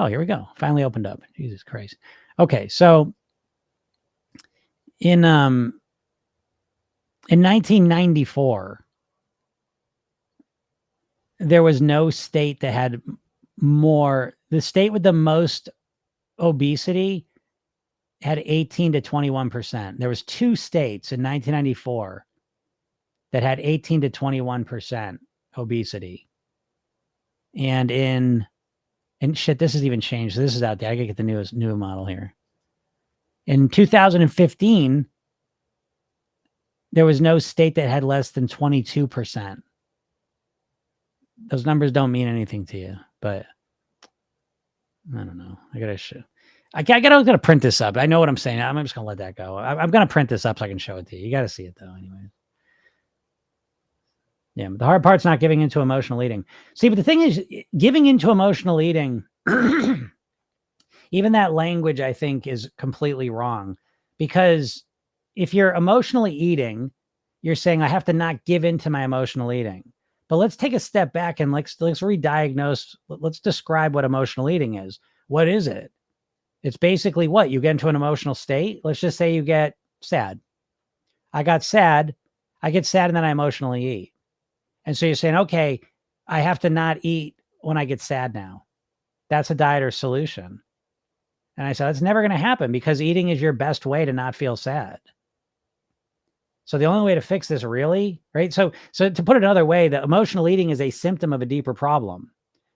here we go. Finally opened up. Jesus Christ. Okay, so in 1994, there was no state that had more. The state with the most obesity had 18 to 21%. There was two states in 1994 that had 18 to 21% obesity. And shit, this has even changed. This is out there. I gotta get the new model here. In 2015, there was no state that had less than 22%. Those numbers don't mean anything to you, but I don't know. I gotta print this up. I know what I'm saying. I'm just gonna let that go. I'm gonna print this up so I can show it to you. You gotta see it though, anyway. Yeah, but the hard part's not giving into emotional eating. See, but the thing is, giving into emotional eating, even that language, I think, is completely wrong. Because if you're emotionally eating, you're saying, I have to not give into my emotional eating. But let's take a step back and let's re-diagnose. Let's describe what emotional eating is. What is it? It's basically what? You get into an emotional state. Let's just say you get sad. I got sad. I get sad and then I emotionally eat. And so you're saying, okay, I have to not eat when I get sad now. That's a diet or solution. And I said, that's never going to happen because eating is your best way to not feel sad. So the only way to fix this really, right? So to put it another way, the emotional eating is a symptom of a deeper problem.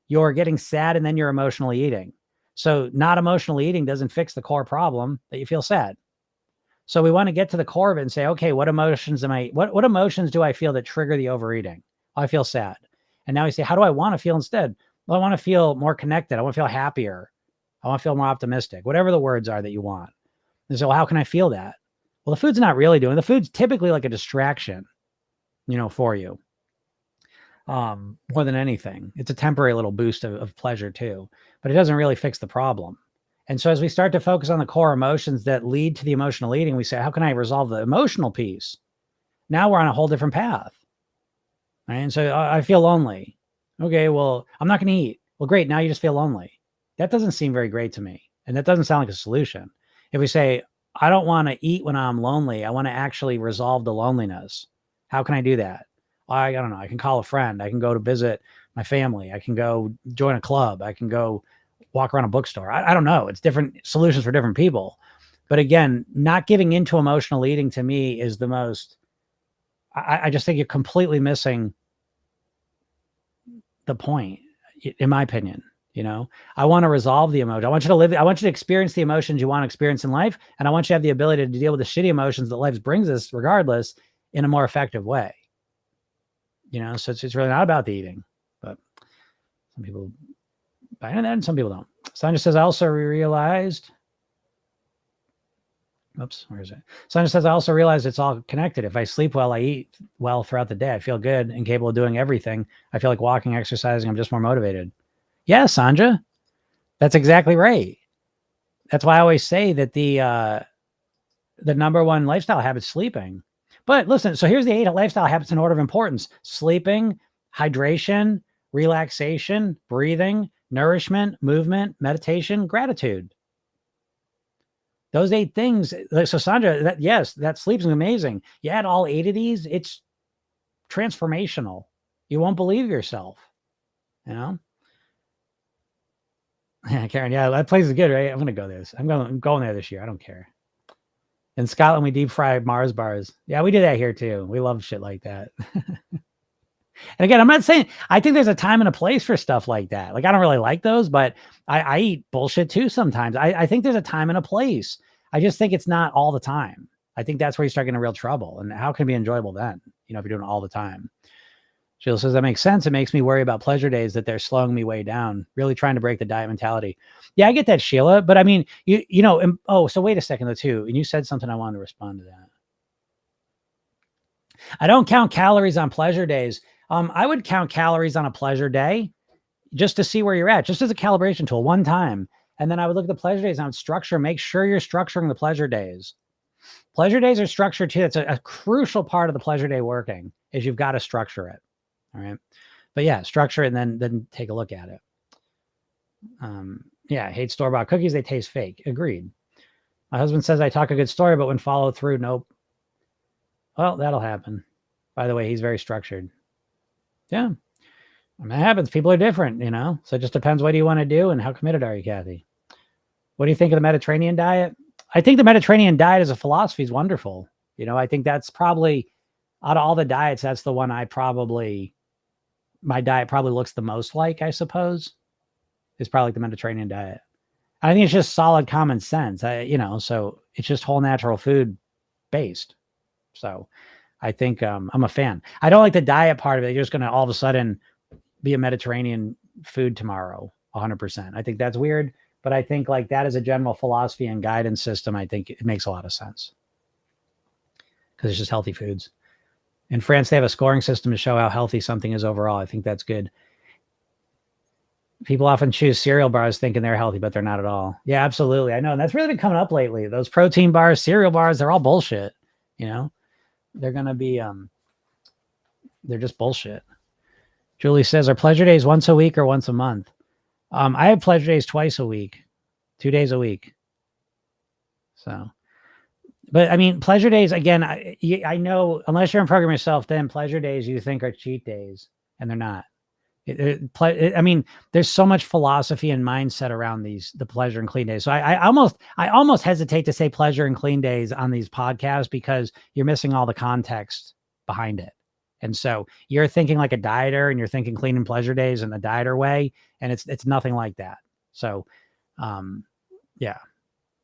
You're getting sad and then you're emotionally eating. So not emotional eating doesn't fix the core problem that you feel sad. So we want to get to the core of it and say, okay, what emotions do I feel that trigger the overeating? I feel sad. And now we say, how do I want to feel instead? Well, I want to feel more connected. I want to feel happier. I want to feel more optimistic, whatever the words are that you want. And so how can I feel that? Well, the food's not really doing. The food's typically like a distraction, for you. More than anything. It's a temporary little boost of pleasure too, but it doesn't really fix the problem. And so as we start to focus on the core emotions that lead to the emotional eating, we say, how can I resolve the emotional piece? Now we're on a whole different path. Right? And so I feel lonely. Okay, well, I'm not going to eat. Well, great. Now you just feel lonely. That doesn't seem very great to me. And that doesn't sound like a solution. If we say, I don't want to eat when I'm lonely, I want to actually resolve the loneliness. How can I do that? I don't know. I can call a friend. I can go to visit my family. I can go join a club. I can go walk around a bookstore. I don't know. It's different solutions for different people. But again, not giving into emotional eating to me is the most, I just think you're completely missing the point, in my opinion. I want to resolve the emotion. I want you to experience the emotions you want to experience in life. And I want you to have the ability to deal with the shitty emotions that life brings us regardless in a more effective way. So it's really not about the eating, but some people buy into that and some people don't. Sandra says, I also realized, where is it? Sandra says, I also realized it's all connected. If I sleep well, I eat well throughout the day. I feel good and capable of doing everything. I feel like walking, exercising. I'm just more motivated. Yeah, Sandra, that's exactly right. That's why I always say that the number one lifestyle habit is sleeping. But listen, so here's the 8 lifestyle habits in order of importance: sleeping, hydration, relaxation, breathing, nourishment, movement, meditation, gratitude. Those 8 things. So Sandra, that sleep's amazing. You add all 8 of these, it's transformational. You won't believe yourself, Yeah, Karen, yeah, that place is good, right? I'm going to go there. I'm going there this year. I don't care. In Scotland, we deep fry Mars bars. Yeah, we do that here too. We love shit like that. And again, I'm not saying, I think there's a time and a place for stuff like that. Like, I don't really like those, but I eat bullshit too sometimes. I think there's a time and a place. I just think it's not all the time. I think that's where you start getting real trouble. And how can it be enjoyable then? If you're doing it all the time. Sheila says, that makes sense. It makes me worry about pleasure days, that they're slowing me way down, really trying to break the diet mentality. Yeah, I get that, Sheila. But I mean, so wait a second though too. And you said something, I wanted to respond to that. I don't count calories on pleasure days. I would count calories on a pleasure day just to see where you're at, just as a calibration tool one time. And then I would look at the pleasure days and I would structure, make sure you're structuring the pleasure days. Pleasure days are structured too. That's a crucial part of the pleasure day working, is you've got to structure it. All right. But yeah, structure it and then take a look at it. I hate store-bought cookies. They taste fake. Agreed. My husband says I talk a good story, but when followed through, nope. Well, that'll happen. By the way, he's very structured. Yeah. I mean, that happens. People are different, so it just depends. What do you want to do and how committed are you, Kathy? What do you think of the Mediterranean diet? I think the Mediterranean diet as a philosophy is wonderful. I think that's probably, out of all the diets, that's the one my diet probably looks the most like, I suppose, is probably like the Mediterranean diet. I think it's just solid common sense, so it's just whole natural food based. So I think I'm a fan. I don't like the diet part of it. You're just going to all of a sudden be a Mediterranean food tomorrow, 100%. I think that's weird, but I think like that as a general philosophy and guidance system, I think it makes a lot of sense because it's just healthy foods. In France, they have a scoring system to show how healthy something is overall. I think that's good. People often choose cereal bars thinking they're healthy, but they're not at all. Yeah, absolutely. I know. And that's really been coming up lately. Those protein bars, cereal bars, they're all bullshit. They're going to be, they're just bullshit. Julie says, are pleasure days once a week or once a month? I have pleasure days twice a week, 2 days a week. So But I mean, pleasure days, again, I know, unless you're in Program Yourself, then pleasure days you think are cheat days, and they're not. I mean, there's so much philosophy and mindset around the pleasure and clean days. So I almost hesitate to say pleasure and clean days on these podcasts because you're missing all the context behind it. And so you're thinking like a dieter and you're thinking clean and pleasure days in the dieter way. And it's nothing like that. So, yeah.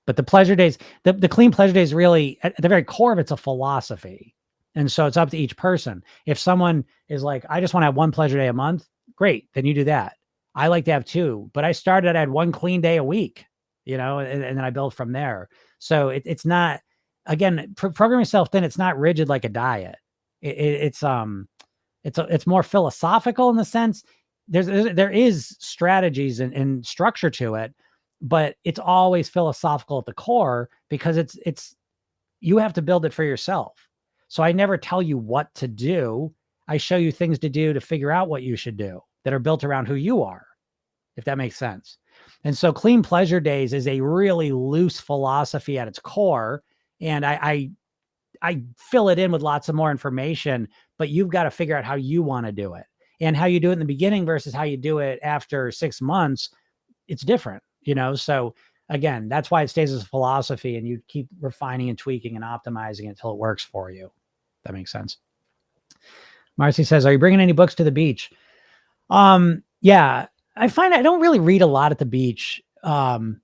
But the pleasure days, the clean pleasure days, really at the very core of it's a philosophy. And so it's up to each person. If someone is like, I just want to have one pleasure day a month, great, then you do that. I like to have two, but I started, I had one clean day a week, and then I built from there. So it's not, again, program yourself thin. It's not rigid like a diet. It's more philosophical in the sense there is strategies and structure to it, but it's always philosophical at the core because it's you have to build it for yourself. So I never tell you what to do. I show you things to do to figure out what you should do that are built around who you are, if that makes sense. And so clean pleasure days is a really loose philosophy at its core. And I fill it in with lots of more information, but you've got to figure out how you want to do it and how you do it in the beginning versus how you do it after 6 months. It's different, So again, that's why it stays as a philosophy and you keep refining and tweaking and optimizing it until it works for you. That makes sense. Marcy says, are you bringing any books to the beach? Yeah, I find I don't really read a lot at the beach. And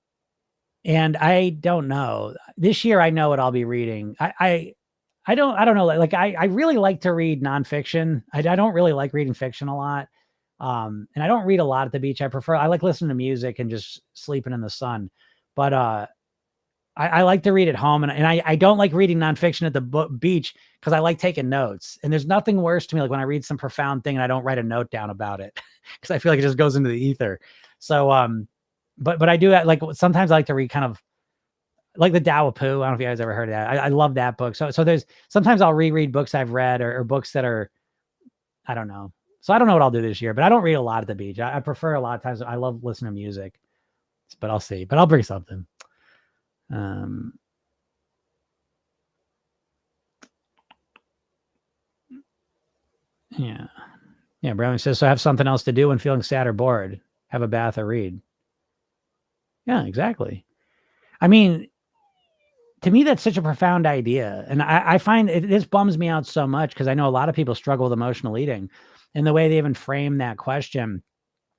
I don't know. This year, I know what I'll be reading. I don't know. Like I really like to read nonfiction. I don't really like reading fiction a lot. And I don't read a lot at the beach. I like listening to music and just sleeping in the sun. But I like to read at home, and I don't like reading nonfiction at the beach because I like taking notes. And there's nothing worse to me like when I read some profound thing and I don't write a note down about it because I feel like it just goes into the ether. So, but I do like sometimes I like to read kind of like the Tao of Pooh. I don't know if you guys ever heard of that. I love that book. So there's sometimes I'll reread books I've read or books that are, I don't know. So I don't know what I'll do this year, but I don't read a lot at the beach. I prefer a lot of times. I love listening to music, but I'll see. But I'll bring something. Yeah. Brownie says, so have something else to do when feeling sad or bored. Have a bath or read. Yeah, exactly. I mean, to me, that's such a profound idea. And I find this bums me out so much because I know a lot of people struggle with emotional eating. And the way they even frame that question,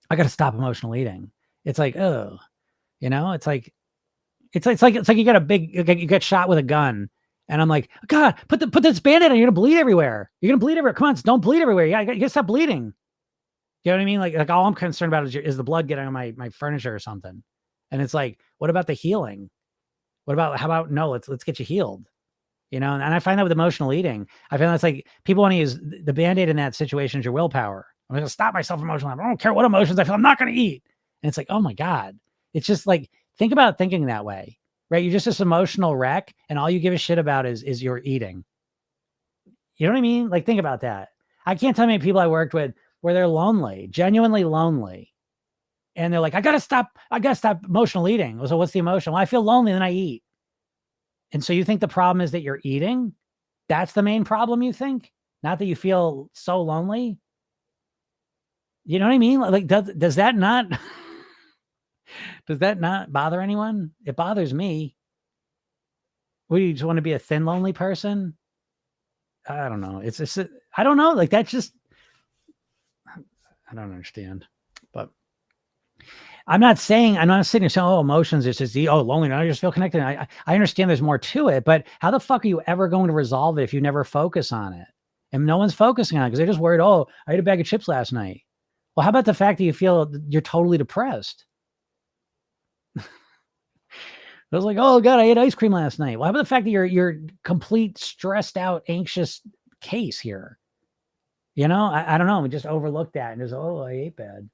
I got to stop emotional eating. It's like, oh, it's like you got shot with a gun. And I'm like, God, put this Band-Aid on. You're going to bleed everywhere. You're going to bleed everywhere. Come on, don't bleed everywhere. You got to stop bleeding. You know what I mean? Like all I'm concerned about is the blood getting on my furniture or something. And it's like, what about the healing? How about, no, let's get you healed. And I find that with emotional eating, I find that's like people want to use the Band-Aid in that situation as your willpower. I'm going to stop myself emotionally. I don't care what emotions I feel. I'm not going to eat. And it's like, oh my God. It's just like, think about thinking that way, right? You're just this emotional wreck and all you give a shit about is your eating. You know what I mean? Like, think about that. I can't tell how many people I worked with where they're lonely, genuinely lonely. And they're like, I got to stop emotional eating. So what's the emotion? Well, I feel lonely, then I eat. And so you think the problem is that you're eating? That's the main problem, you think? Not that you feel so lonely? You know what I mean? Like, does that not does that not bother anyone? It bothers me. Would you just want to be a thin, lonely person? I don't know. It's just, I don't know. Like, that's just, I don't understand. But I'm not sitting here saying, oh, emotions, it's just, loneliness, I just feel connected. I understand there's more to it, but how the fuck are you ever going to resolve it if you never focus on it? And no one's focusing on it because they're just worried, oh, I ate a bag of chips last night. Well, how about the fact that you feel you're totally depressed? I was like, oh God, I ate ice cream last night. Well, how about the fact that you're complete stressed out, anxious case here? I don't know. We just overlooked that and just, oh, I ate bad.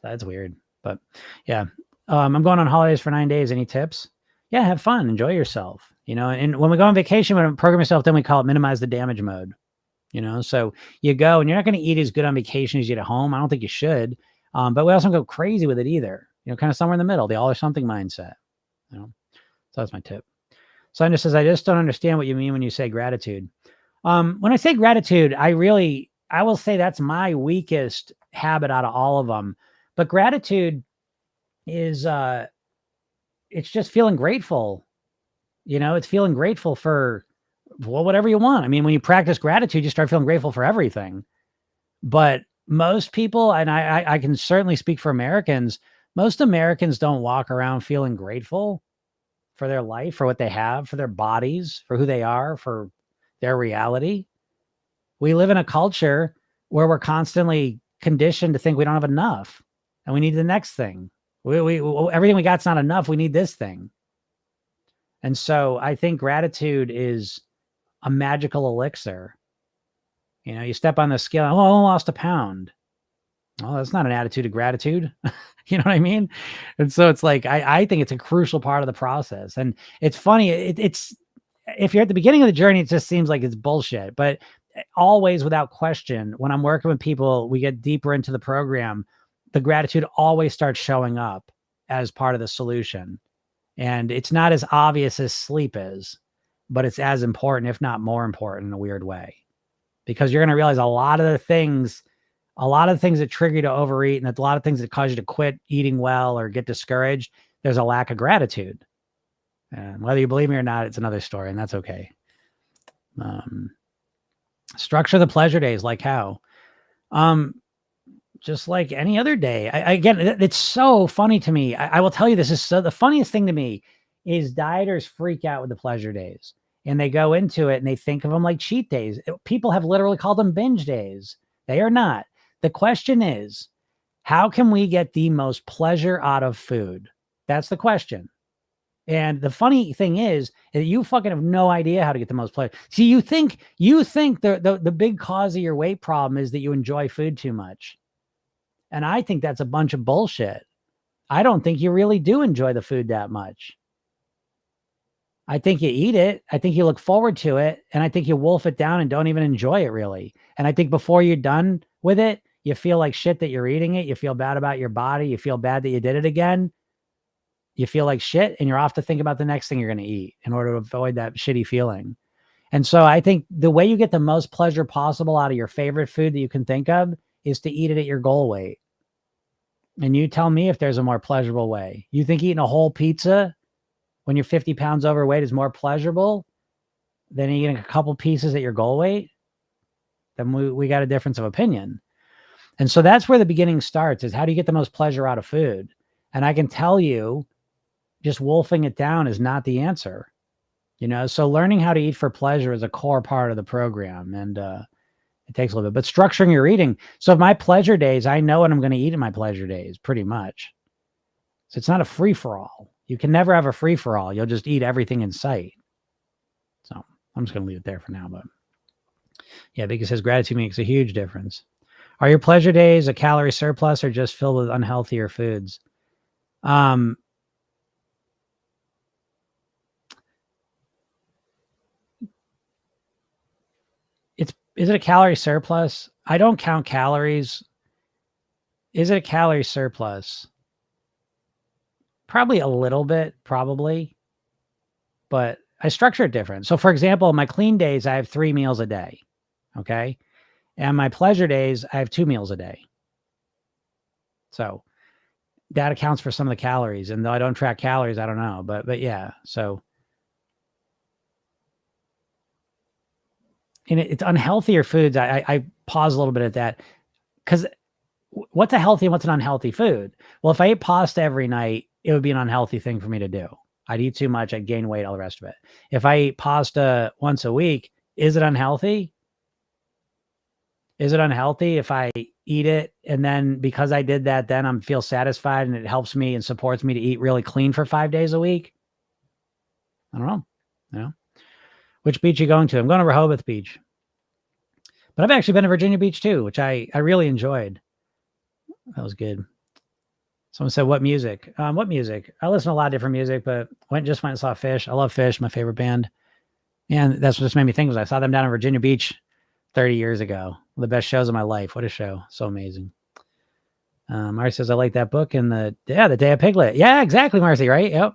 That's weird. But yeah, I'm going on holidays for 9 days. Any tips? Yeah, have fun, enjoy yourself. And when we go on vacation, when we program yourself, then we call it minimize the damage mode. So you go and you're not going to eat as good on vacation as you eat at home. I don't think you should. But we also don't go crazy with it either. Kind of somewhere in the middle, the all or something mindset. So that's my tip. Sonia says, I just don't understand what you mean when you say gratitude. When I say gratitude, I will say that's my weakest habit out of all of them. But gratitude is, it's just feeling grateful. It's feeling grateful for, well, whatever you want. I mean, when you practice gratitude, you start feeling grateful for everything. But most people, and I can certainly speak for Americans, most Americans don't walk around feeling grateful for their life, for what they have, for their bodies, for who they are, for their reality. We live in a culture where we're constantly conditioned to think we don't have enough and we need the next thing. Everything we got's not enough. We need this thing. And so I think gratitude is a magical elixir. You step on the scale, oh, I lost a pound. Well, that's not an attitude of gratitude. You know what I mean? And so it's like, I think it's a crucial part of the process. And it's funny. It's, if you're at the beginning of the journey, it just seems like it's bullshit, but always, without question, when I'm working with people, we get deeper into the program, the gratitude always starts showing up as part of the solution. And it's not as obvious as sleep is, but it's as important, if not more important, in a weird way, because you're going to realize a lot of the things that trigger you to overeat, and a lot of things that cause you to quit eating well or get discouraged, there's a lack of gratitude. And whether you believe me or not, it's another story, and that's okay. Structure the pleasure days like how? Just like any other day. Again, it's so funny to me. I will tell you, this is the funniest thing to me is dieters freak out with the pleasure days, and they go into it and they think of them like cheat days. People have literally called them binge days. They are not. The question is, how can we get the most pleasure out of food? That's the question. And the funny thing is that you fucking have no idea how to get the most pleasure. See, you think the big cause of your weight problem is that you enjoy food too much. And I think that's a bunch of bullshit. I don't think you really do enjoy the food that much. I think you eat it. I think you look forward to it. And I think you wolf it down and don't even enjoy it really. And I think before you're done with it, you feel like shit that you're eating it. You feel bad about your body. You feel bad that you did it again. You feel like shit, and you're off to think about the next thing you're going to eat in order to avoid that shitty feeling. And so I think the way you get the most pleasure possible out of your favorite food that you can think of is to eat it at your goal weight. And you tell me if there's a more pleasurable way. You think eating a whole pizza when you're 50 pounds overweight is more pleasurable than eating a couple pieces at your goal weight? Then we got a difference of opinion. And so that's where the beginning starts, is how do you get the most pleasure out of food? And I can tell you, just wolfing it down is not the answer. So learning how to eat for pleasure is a core part of the program. And it takes a little bit, but structuring your eating. So my pleasure days, I know what I'm going to eat in my pleasure days pretty much. So it's not a free for all. You can never have a free for all. You'll just eat everything in sight. So I'm just going to leave it there for now, but yeah, because his gratitude makes a huge difference. Are your pleasure days a calorie surplus or just filled with unhealthier foods? Is it a calorie surplus? I don't count calories. Is it a calorie surplus? Probably a little bit, probably. But I structure it different. So for example, my clean days, I have 3 meals a day. Okay. And my pleasure days, I have 2 meals a day. So that accounts for some of the calories. And though I don't track calories, I don't know. But yeah. So and it's unhealthier foods. I pause a little bit at that, because what's a healthy and what's an unhealthy food? Well, if I ate pasta every night, it would be an unhealthy thing for me to do. I'd eat too much. I'd gain weight, all the rest of it. If I eat pasta once a week, is it unhealthy? Is it unhealthy if I eat it and then because I did that, then I feel satisfied and it helps me and supports me to eat really clean for 5 days a week? I don't know. Which beach are you going to? I'm going to Rehoboth Beach. But I've actually been to Virginia Beach too, which I really enjoyed. That was good. Someone said, what music? What music? I listen to a lot of different music, but went and saw Fish. I love Fish, my favorite band. And that's what just made me think, was I saw them down in Virginia Beach 30 years ago. One of the best shows of my life. What a show. So amazing. Marcy says, I like that book and the Day of Piglet. Yeah, exactly, Marcy, right? Yep.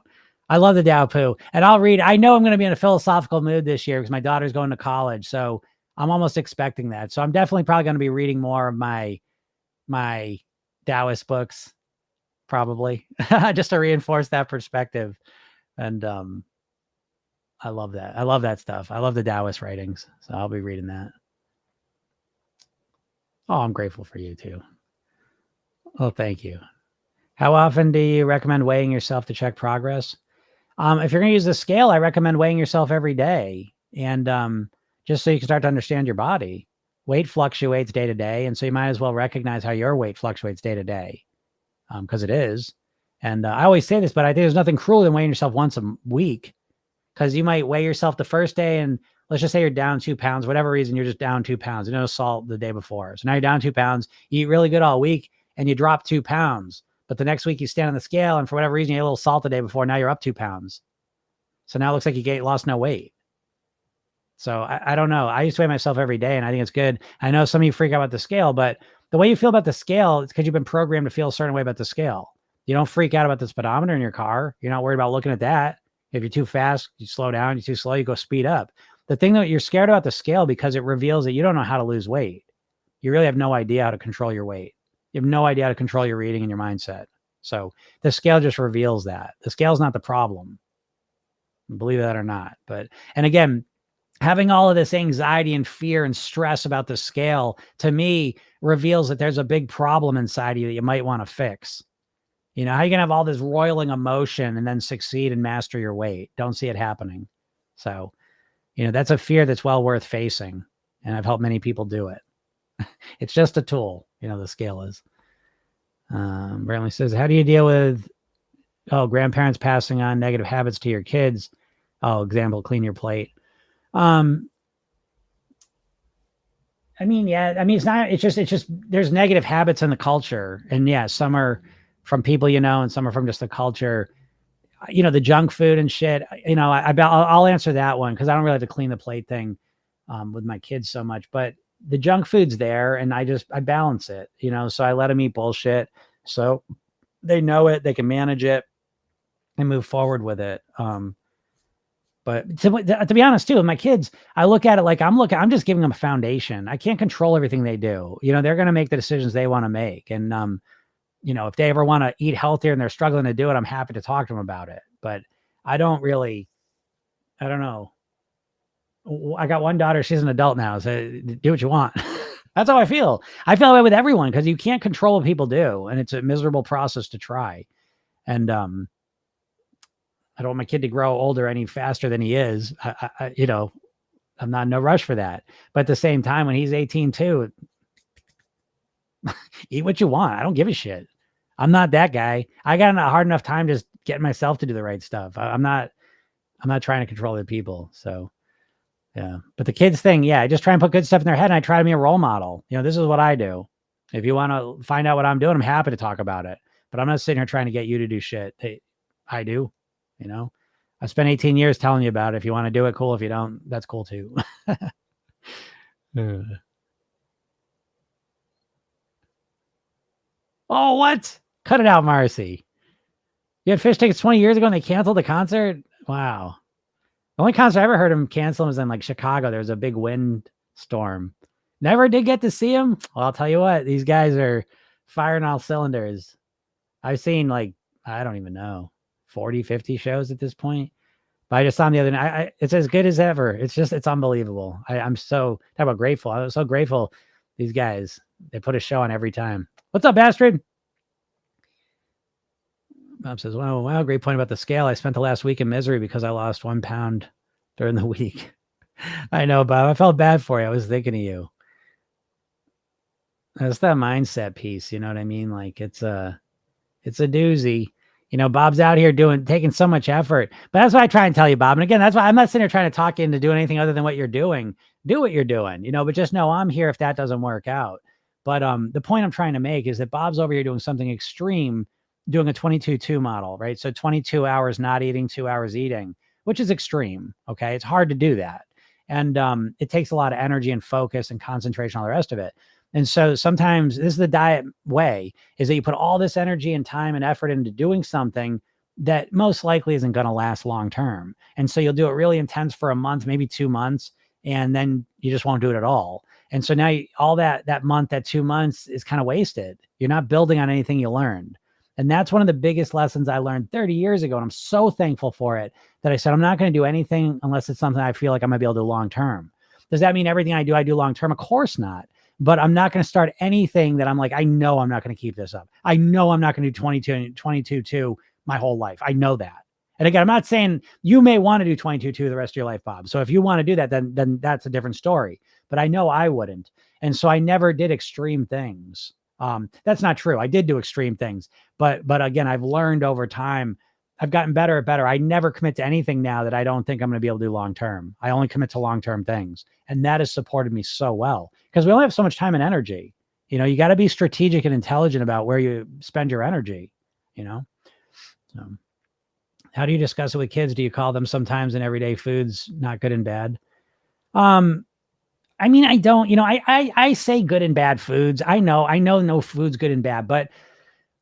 I love the Tao Poo. And I'll read. I know I'm going to be in a philosophical mood this year because my daughter's going to college. So I'm almost expecting that. So I'm definitely probably going to be reading more of my Taoist books, probably, just to reinforce that perspective. And I love that. I love that stuff. I love the Taoist writings. So I'll be reading that. Oh, I'm grateful for you too. Oh, thank you. How often do you recommend weighing yourself to check progress? If you're going to use the scale, I recommend weighing yourself every day. And just so you can start to understand your body. Weight fluctuates day to day. And so you might as well recognize how your weight fluctuates day to day, because it is. And I always say this, but I think there's nothing cruel than weighing yourself once a week, because you might weigh yourself the first day and let's just say you're down 2 pounds, whatever reason, you're just down 2 pounds, no salt the day before. So now you're down 2 pounds, you eat really good all week and you drop 2 pounds. But the next week you stand on the scale and for whatever reason, you ate a little salt the day before. Now you're up 2 pounds. So now it looks like you lost no weight. So I don't know. I used to weigh myself every day and I think it's good. I know some of you freak out about the scale, but the way you feel about the scale, it's because you've been programmed to feel a certain way about the scale. You don't freak out about the speedometer in your car. You're not worried about looking at that. If you're too fast, you slow down. You're too slow, you go speed up. The thing that you're scared about the scale because it reveals that you don't know how to lose weight. You really have no idea how to control your weight. You have no idea how to control your eating and your mindset. So the scale just reveals that. The scale is not the problem. Believe that or not. And again, having all of this anxiety and fear and stress about the scale, to me, reveals that there's a big problem inside you that you might want to fix. You know, how are you going to have all this roiling emotion and then succeed and master your weight? Don't see it happening. So, you know, that's a fear that's well worth facing. And I've helped many people do it. It's just a tool, you know, the scale is. Brantley says, how do you deal with, grandparents passing on negative habits to your kids? Example, clean your plate. I mean, it's just, there's negative habits in the culture. And yeah, some are from people, you know, and some are from just the culture, you know, the junk food and shit, you know, I'll answer that one, cause I don't really have to clean the plate thing, with my kids so much, but the junk food's there and I balance it, you know, so I let them eat bullshit. So they know it, they can manage it and move forward with it. But to be honest too, with my kids, I look at it like I'm just giving them a foundation. I can't control everything they do. You know, they're going to make the decisions they want to make. And, you know, if they ever want to eat healthier and they're struggling to do it, I'm happy to talk to them about it. But I don't know. I got one daughter. She's an adult now. So do what you want. That's how I feel. I feel that way with everyone because you can't control what people do. And it's a miserable process to try. And, I don't want my kid to grow older any faster than he is. You know, I'm not in no rush for that. But at the same time, when he's 18 too, eat what you want. I don't give a shit. I'm not that guy. I got a hard enough time just getting myself to do the right stuff. I'm not trying to control other people. So yeah, but the kids thing, yeah, I just try and put good stuff in their head and I try to be a role model. You know, this is what I do. If you want to find out what I'm doing, I'm happy to talk about it, but I'm not sitting here trying to get you to do shit. I do. You know, I spent 18 years telling you about it. If you want to do it, cool. If you don't, that's cool too. Oh, what? Cut it out, Marcy. You had fish tickets 20 years ago and they canceled the concert? Wow. The only concert I ever heard him cancel was in like Chicago. There was a big wind storm. Never did get to see him. Well, I'll tell you what, these guys are firing all cylinders. I've seen like, I don't even know, 40, 50 shows at this point. But I just saw him the other night. It's as good as ever. It's unbelievable. I'm so, talk about grateful. I was so grateful. These guys, they put a show on every time. What's up, Bastard? Bob says, wow, great point about the scale. I spent the last week in misery because I lost 1 pound during the week. I know, Bob. I felt bad for you. I was thinking of you. That's that mindset piece. You know what I mean? Like it's a doozy. You know, Bob's out here taking so much effort, but that's what I try and tell you, Bob. And again, that's why I'm not sitting here trying to talk you into doing anything other than what you're doing. Do what you're doing, you know, but just know I'm here if that doesn't work out. But the point I'm trying to make is that Bob's over here doing something extreme, doing a 22-2 model, right? So 22 hours not eating, 2 hours eating, which is extreme. Okay. It's hard to do that. And it takes a lot of energy and focus and concentration, all the rest of it. And so sometimes this is the diet way, is that you put all this energy and time and effort into doing something, that most likely isn't going to last long term. And so you'll do it really intense for a month, maybe 2 months, and then you just won't do it at all. And so now all that month, that 2 months is kind of wasted. You're not building on anything you learned. And that's one of the biggest lessons I learned 30 years ago. And I'm so thankful for it that I said, I'm not going to do anything unless it's something I feel like I'm going to be able to do long term. Does that mean everything I do long term? Of course not. But I'm not going to start anything that I'm like, I know I'm not going to keep this up. I know I'm not going to do 22.2 my whole life. I know that. And again, I'm not saying you may want to do 22.2 the rest of your life, Bob. So if you want to do that, then that's a different story. But I know I wouldn't. And so I never did extreme things. That's not true. I did do extreme things. But again, I've learned over time. I've gotten better at better. I never commit to anything now that I don't think I'm going to be able to do long term. I only commit to long term things. And that has supported me so well because we only have so much time and energy. You got to be strategic and intelligent about where you spend your energy, So, how do you discuss it with kids? Do you call them sometimes in everyday foods not good and bad? I mean, I don't, I say good and bad foods. I know no food's good and bad, but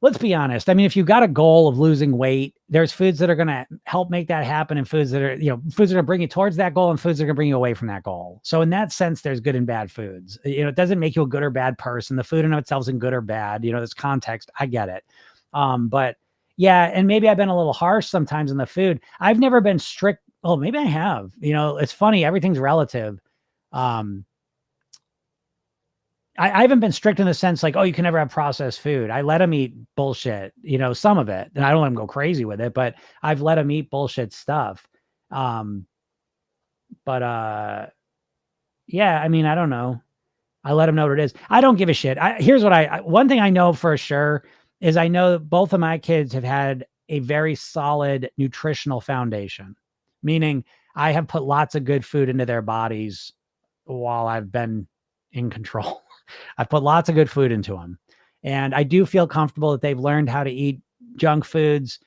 let's be honest. I mean, if you've got a goal of losing weight, there's foods that are going to help make that happen and foods that are, foods that are going to bring you towards that goal and foods that are going to bring you away from that goal. So in that sense, there's good and bad foods. It doesn't make you a good or bad person. The food in itself isn't good or bad. There's context. I get it. But yeah, and maybe I've been a little harsh sometimes in the food. I've never been strict. Oh, maybe I have. It's funny. Everything's relative. I haven't been strict in the sense like, oh, you can never have processed food. I let them eat bullshit, some of it. And I don't let them go crazy with it, but I've let them eat bullshit stuff. Yeah, I mean, I don't know. I let them know what it is. I don't give a shit. Here's what one thing I know for sure is I know both of my kids have had a very solid nutritional foundation, meaning I have put lots of good food into their bodies while I've been in control. I've put lots of good food into them. And I do feel comfortable that they've learned how to eat junk foods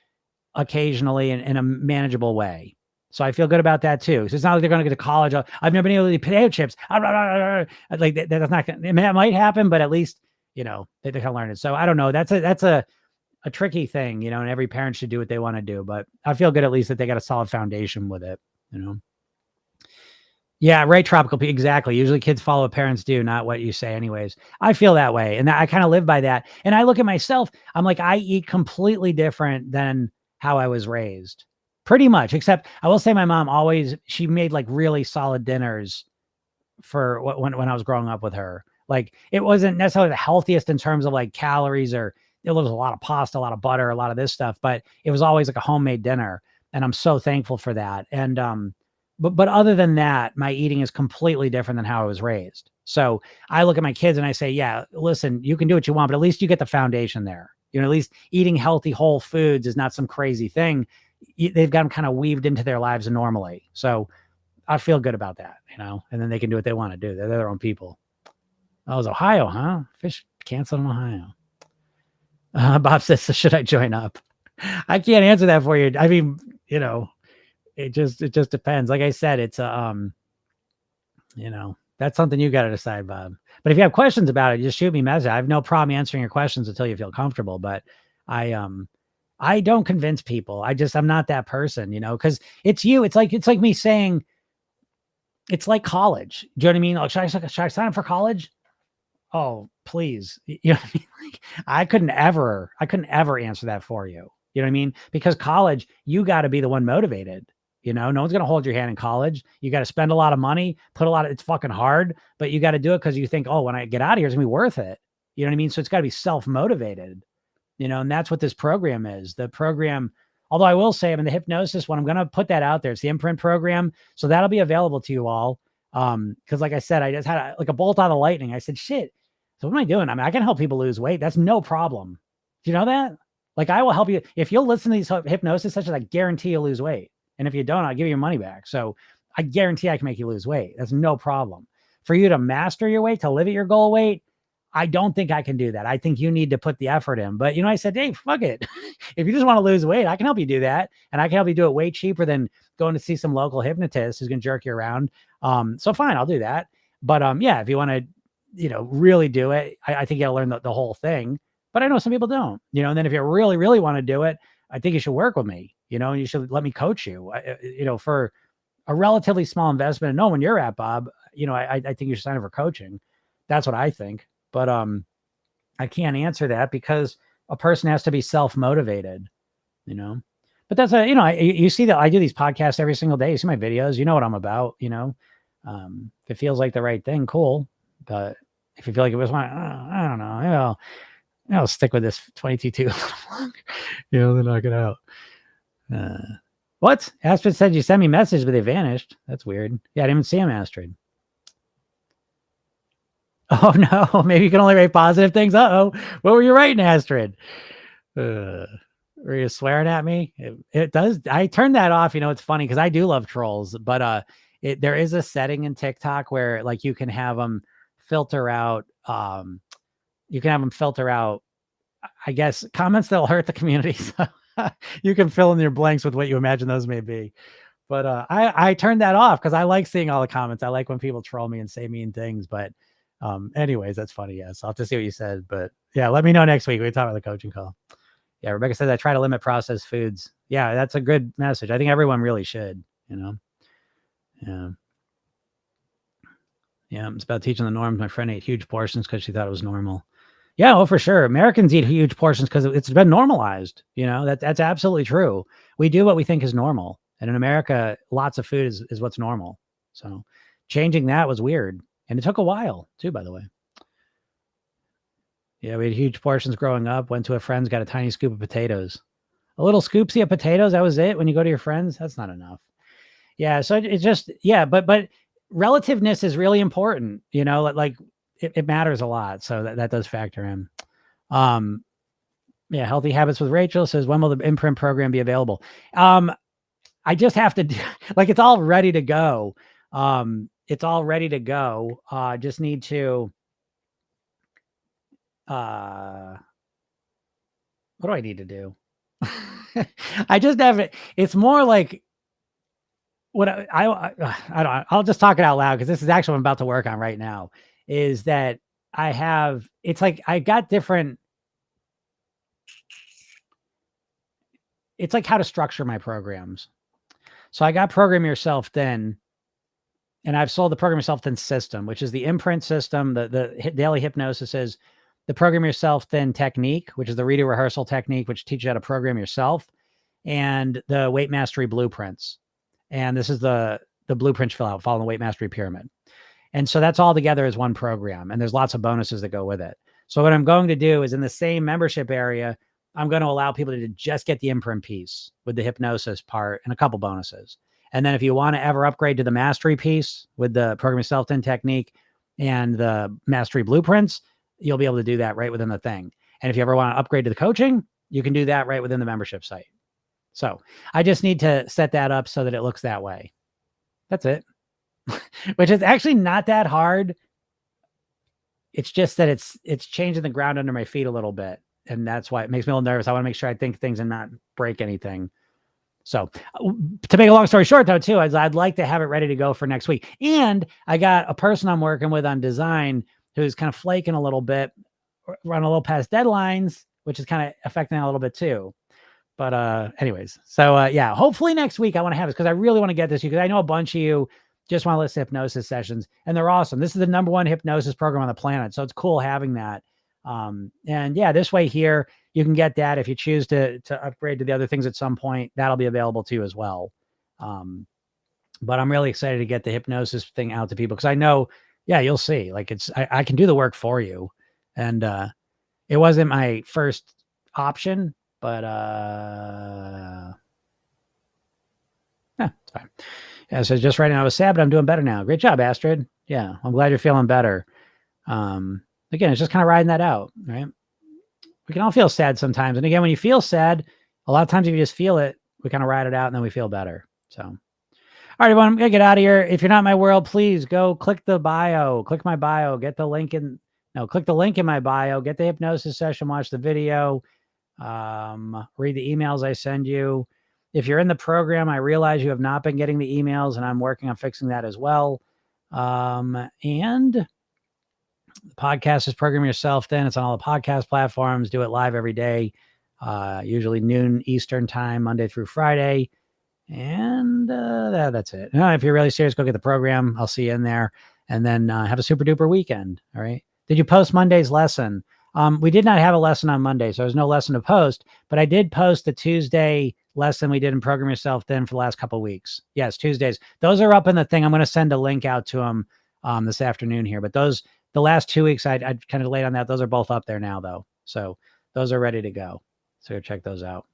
occasionally in a manageable way. So I feel good about that too. So it's not like they're going to get to college. I've never been able to eat potato chips. Like that's not going to, that might happen, but at least, they kind of learn it. So I don't know. That's a tricky thing, and every parent should do what they want to do, but I feel good at least that they got a solid foundation with it, Yeah, right. Tropical. Exactly. Usually kids follow what parents do, not what you say anyways. I feel that way. And I kind of live by that. And I look at myself, I'm like, I eat completely different than how I was raised pretty much. Except I will say my mom she made like really solid dinners for when I was growing up with her. Like it wasn't necessarily the healthiest in terms of like calories or it was a lot of pasta, a lot of butter, a lot of this stuff, but it was always like a homemade dinner. And I'm so thankful for that. And, but other than that, my eating is completely different than how I was raised. So I look at my kids and I say, yeah, listen, you can do what you want, but at least you get the foundation there. At least eating healthy whole foods is not some crazy thing. They've got them kind of weaved into their lives normally. So I feel good about that, and then they can do what they want to do. They're their own people. Oh, it's Ohio, huh? Fish canceled in Ohio. Bob says, so should I join up? I can't answer that for you. I mean, it just depends. Like I said, it's that's something you got to decide, Bob. But if you have questions about it, just shoot me a message. I have no problem answering your questions until you feel comfortable. But I don't convince people. I'm not that person, because it's you. It's like me saying, it's like college. Do you know what I mean? Like, should I sign up for college? Oh, please. You know what I mean? Like, I couldn't ever answer that for you. You know what I mean? Because college, you got to be the one motivated. No one's going to hold your hand in college. You got to spend a lot of money, it's fucking hard, but you got to do it because you think, oh, when I get out of here, it's going to be worth it. You know what I mean? So it's got to be self-motivated, and that's what this program is. The program, although I will say I'm in the hypnosis one, I'm going to put that out there. It's the Imprint program. So that'll be available to you all. Cause like I said, I just had like a bolt out of lightning. I said, shit. So what am I doing? I mean, I can help people lose weight. That's no problem. Do you know that? Like I will help you. If you'll listen to these hypnosis sessions, I guarantee you'll lose weight. And if you don't, I'll give you your money back. So I guarantee I can make you lose weight. That's no problem. For you to master your weight, to live at your goal weight, I don't think I can do that. I think you need to put the effort in. But, I said, hey, fuck it. If you just want to lose weight, I can help you do that. And I can help you do it way cheaper than going to see some local hypnotist who's going to jerk you around. So fine, I'll do that. But yeah, if you want to, really do it, I think you got to learn the whole thing. But I know some people don't, and then if you really, really want to do it, I think you should work with me, and you should let me coach you, for a relatively small investment. And know when you're at, Bob, I think you should sign up for coaching. That's what I think. But I can't answer that because a person has to be self-motivated, But that's you see that I do these podcasts every single day. You see my videos, you know what I'm about, if it feels like the right thing, cool. But if you feel like it was I don't know, I'll stick with this 22 a little longer, then knock it out. What? Astrid said you sent me messages, but they vanished. That's weird. Yeah, I didn't even see them, Astrid. Oh no, maybe you can only write positive things. Uh-oh. What were you writing, Astrid? Were you swearing at me? It does. I turned that off. It's funny because I do love trolls, but there is a setting in TikTok where like you can have them filter out. I guess, comments that'll hurt the community. So you can fill in your blanks with what you imagine those may be. But I turned that off because I like seeing all the comments. I like when people troll me and say mean things. But anyways, that's funny. Yes, I'll have to see what you said. But yeah, let me know next week. We can talk about the coaching call. Yeah, Rebecca says I try to limit processed foods. Yeah, that's a good message. I think everyone really should, Yeah. Yeah, it's about teaching the norms. My friend ate huge portions because she thought it was normal. Yeah, oh, for sure. Americans eat huge portions because it's been normalized. That's absolutely true. We do what we think is normal. And in America, lots of food is what's normal. So changing that was weird. And it took a while too, by the way. Yeah, we had huge portions growing up, went to a friend's, got a tiny scoop of potatoes. A little scoopsy of potatoes, that was it when you go to your friends? That's not enough. Yeah, so it's just, but relativeness is really important, like it matters a lot. So that does factor in. Yeah, Healthy Habits with Rachel says, when will the imprint program be available? I just have to like, it's all ready to go. It's all ready to go. Just need to, what do I need to do? I just have it. It's more like what I don't, I'll just talk it out loud because this is actually what I'm about to work on right now, is that it's like I got different, it's like how to structure my programs. So I got Program Yourself Thin, and I've sold the Program Yourself Thin system, which is the imprint system. The daily hypnosis is the Program Yourself Thin technique, which is the redo rehearsal technique, which teaches you how to program yourself, and the weight mastery blueprints. And this is the blueprints fill out, following the weight mastery pyramid. And so that's all together as one program. And there's lots of bonuses that go with it. So what I'm going to do is in the same membership area, I'm going to allow people to just get the imprint piece with the hypnosis part and a couple bonuses. And then if you want to ever upgrade to the mastery piece with the Program Yourself Thin technique and the mastery blueprints, you'll be able to do that right within the thing. And if you ever want to upgrade to the coaching, you can do that right within the membership site. So I just need to set that up so that it looks that way. That's it. Which is actually not that hard. It's just that it's changing the ground under my feet a little bit. And that's why it makes me a little nervous. I want to make sure I think things and not break anything. So to make a long story short, though, too, is I'd like to have it ready to go for next week. And I got a person I'm working with on design who's kind of flaking a little bit, run a little past deadlines, which is kind of affecting a little bit too. But anyways, so yeah, hopefully next week I want to have this because I really want to get this to you because I know a bunch of you just want to listen to hypnosis sessions and they're awesome. This is the #1 hypnosis program on the planet. So it's cool having that. And yeah, this way here, you can get that if you choose to upgrade to the other things at some point, that'll be available to you as well. But I'm really excited to get the hypnosis thing out to people because I know, yeah, you'll see, like I can do the work for you. And it wasn't my first option, but yeah, it's fine. Yeah, so just right now I was sad, but I'm doing better now. Great job, Astrid. Yeah, I'm glad you're feeling better. Again, it's just kind of riding that out, right? We can all feel sad sometimes. And again, when you feel sad, a lot of times if you just feel it, we kind of ride it out and then we feel better. So, all right, everyone, I'm going to get out of here. If you're not in my world, please go click the bio, click my bio, click the link in my bio, get the hypnosis session, watch the video, read the emails I send you. If you're in the program, I realize you have not been getting the emails and I'm working on fixing that as well. And the podcast is Program Yourself Thin. It's on all the podcast platforms. Do it live every day. usually noon Eastern time, Monday through Friday. And that's it. If you're really serious, go get the program. I'll see you in there. And then have a super duper weekend. All right. Did you post Monday's lesson? We did not have a lesson on Monday, so there's no lesson to post, but I did post the Tuesday lesson we did in Program Yourself Thin for the last couple of weeks. Yes, Tuesdays. Those are up in the thing. I'm going to send a link out to them this afternoon here. But the last 2 weeks, I'd kind of laid on that. Those are both up there now, though. So those are ready to go. So check those out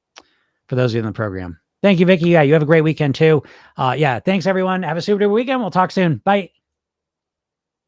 for those of you in the program. Thank you, Vicki. Yeah, you have a great weekend too. Thanks everyone. Have a super duper weekend. We'll talk soon. Bye.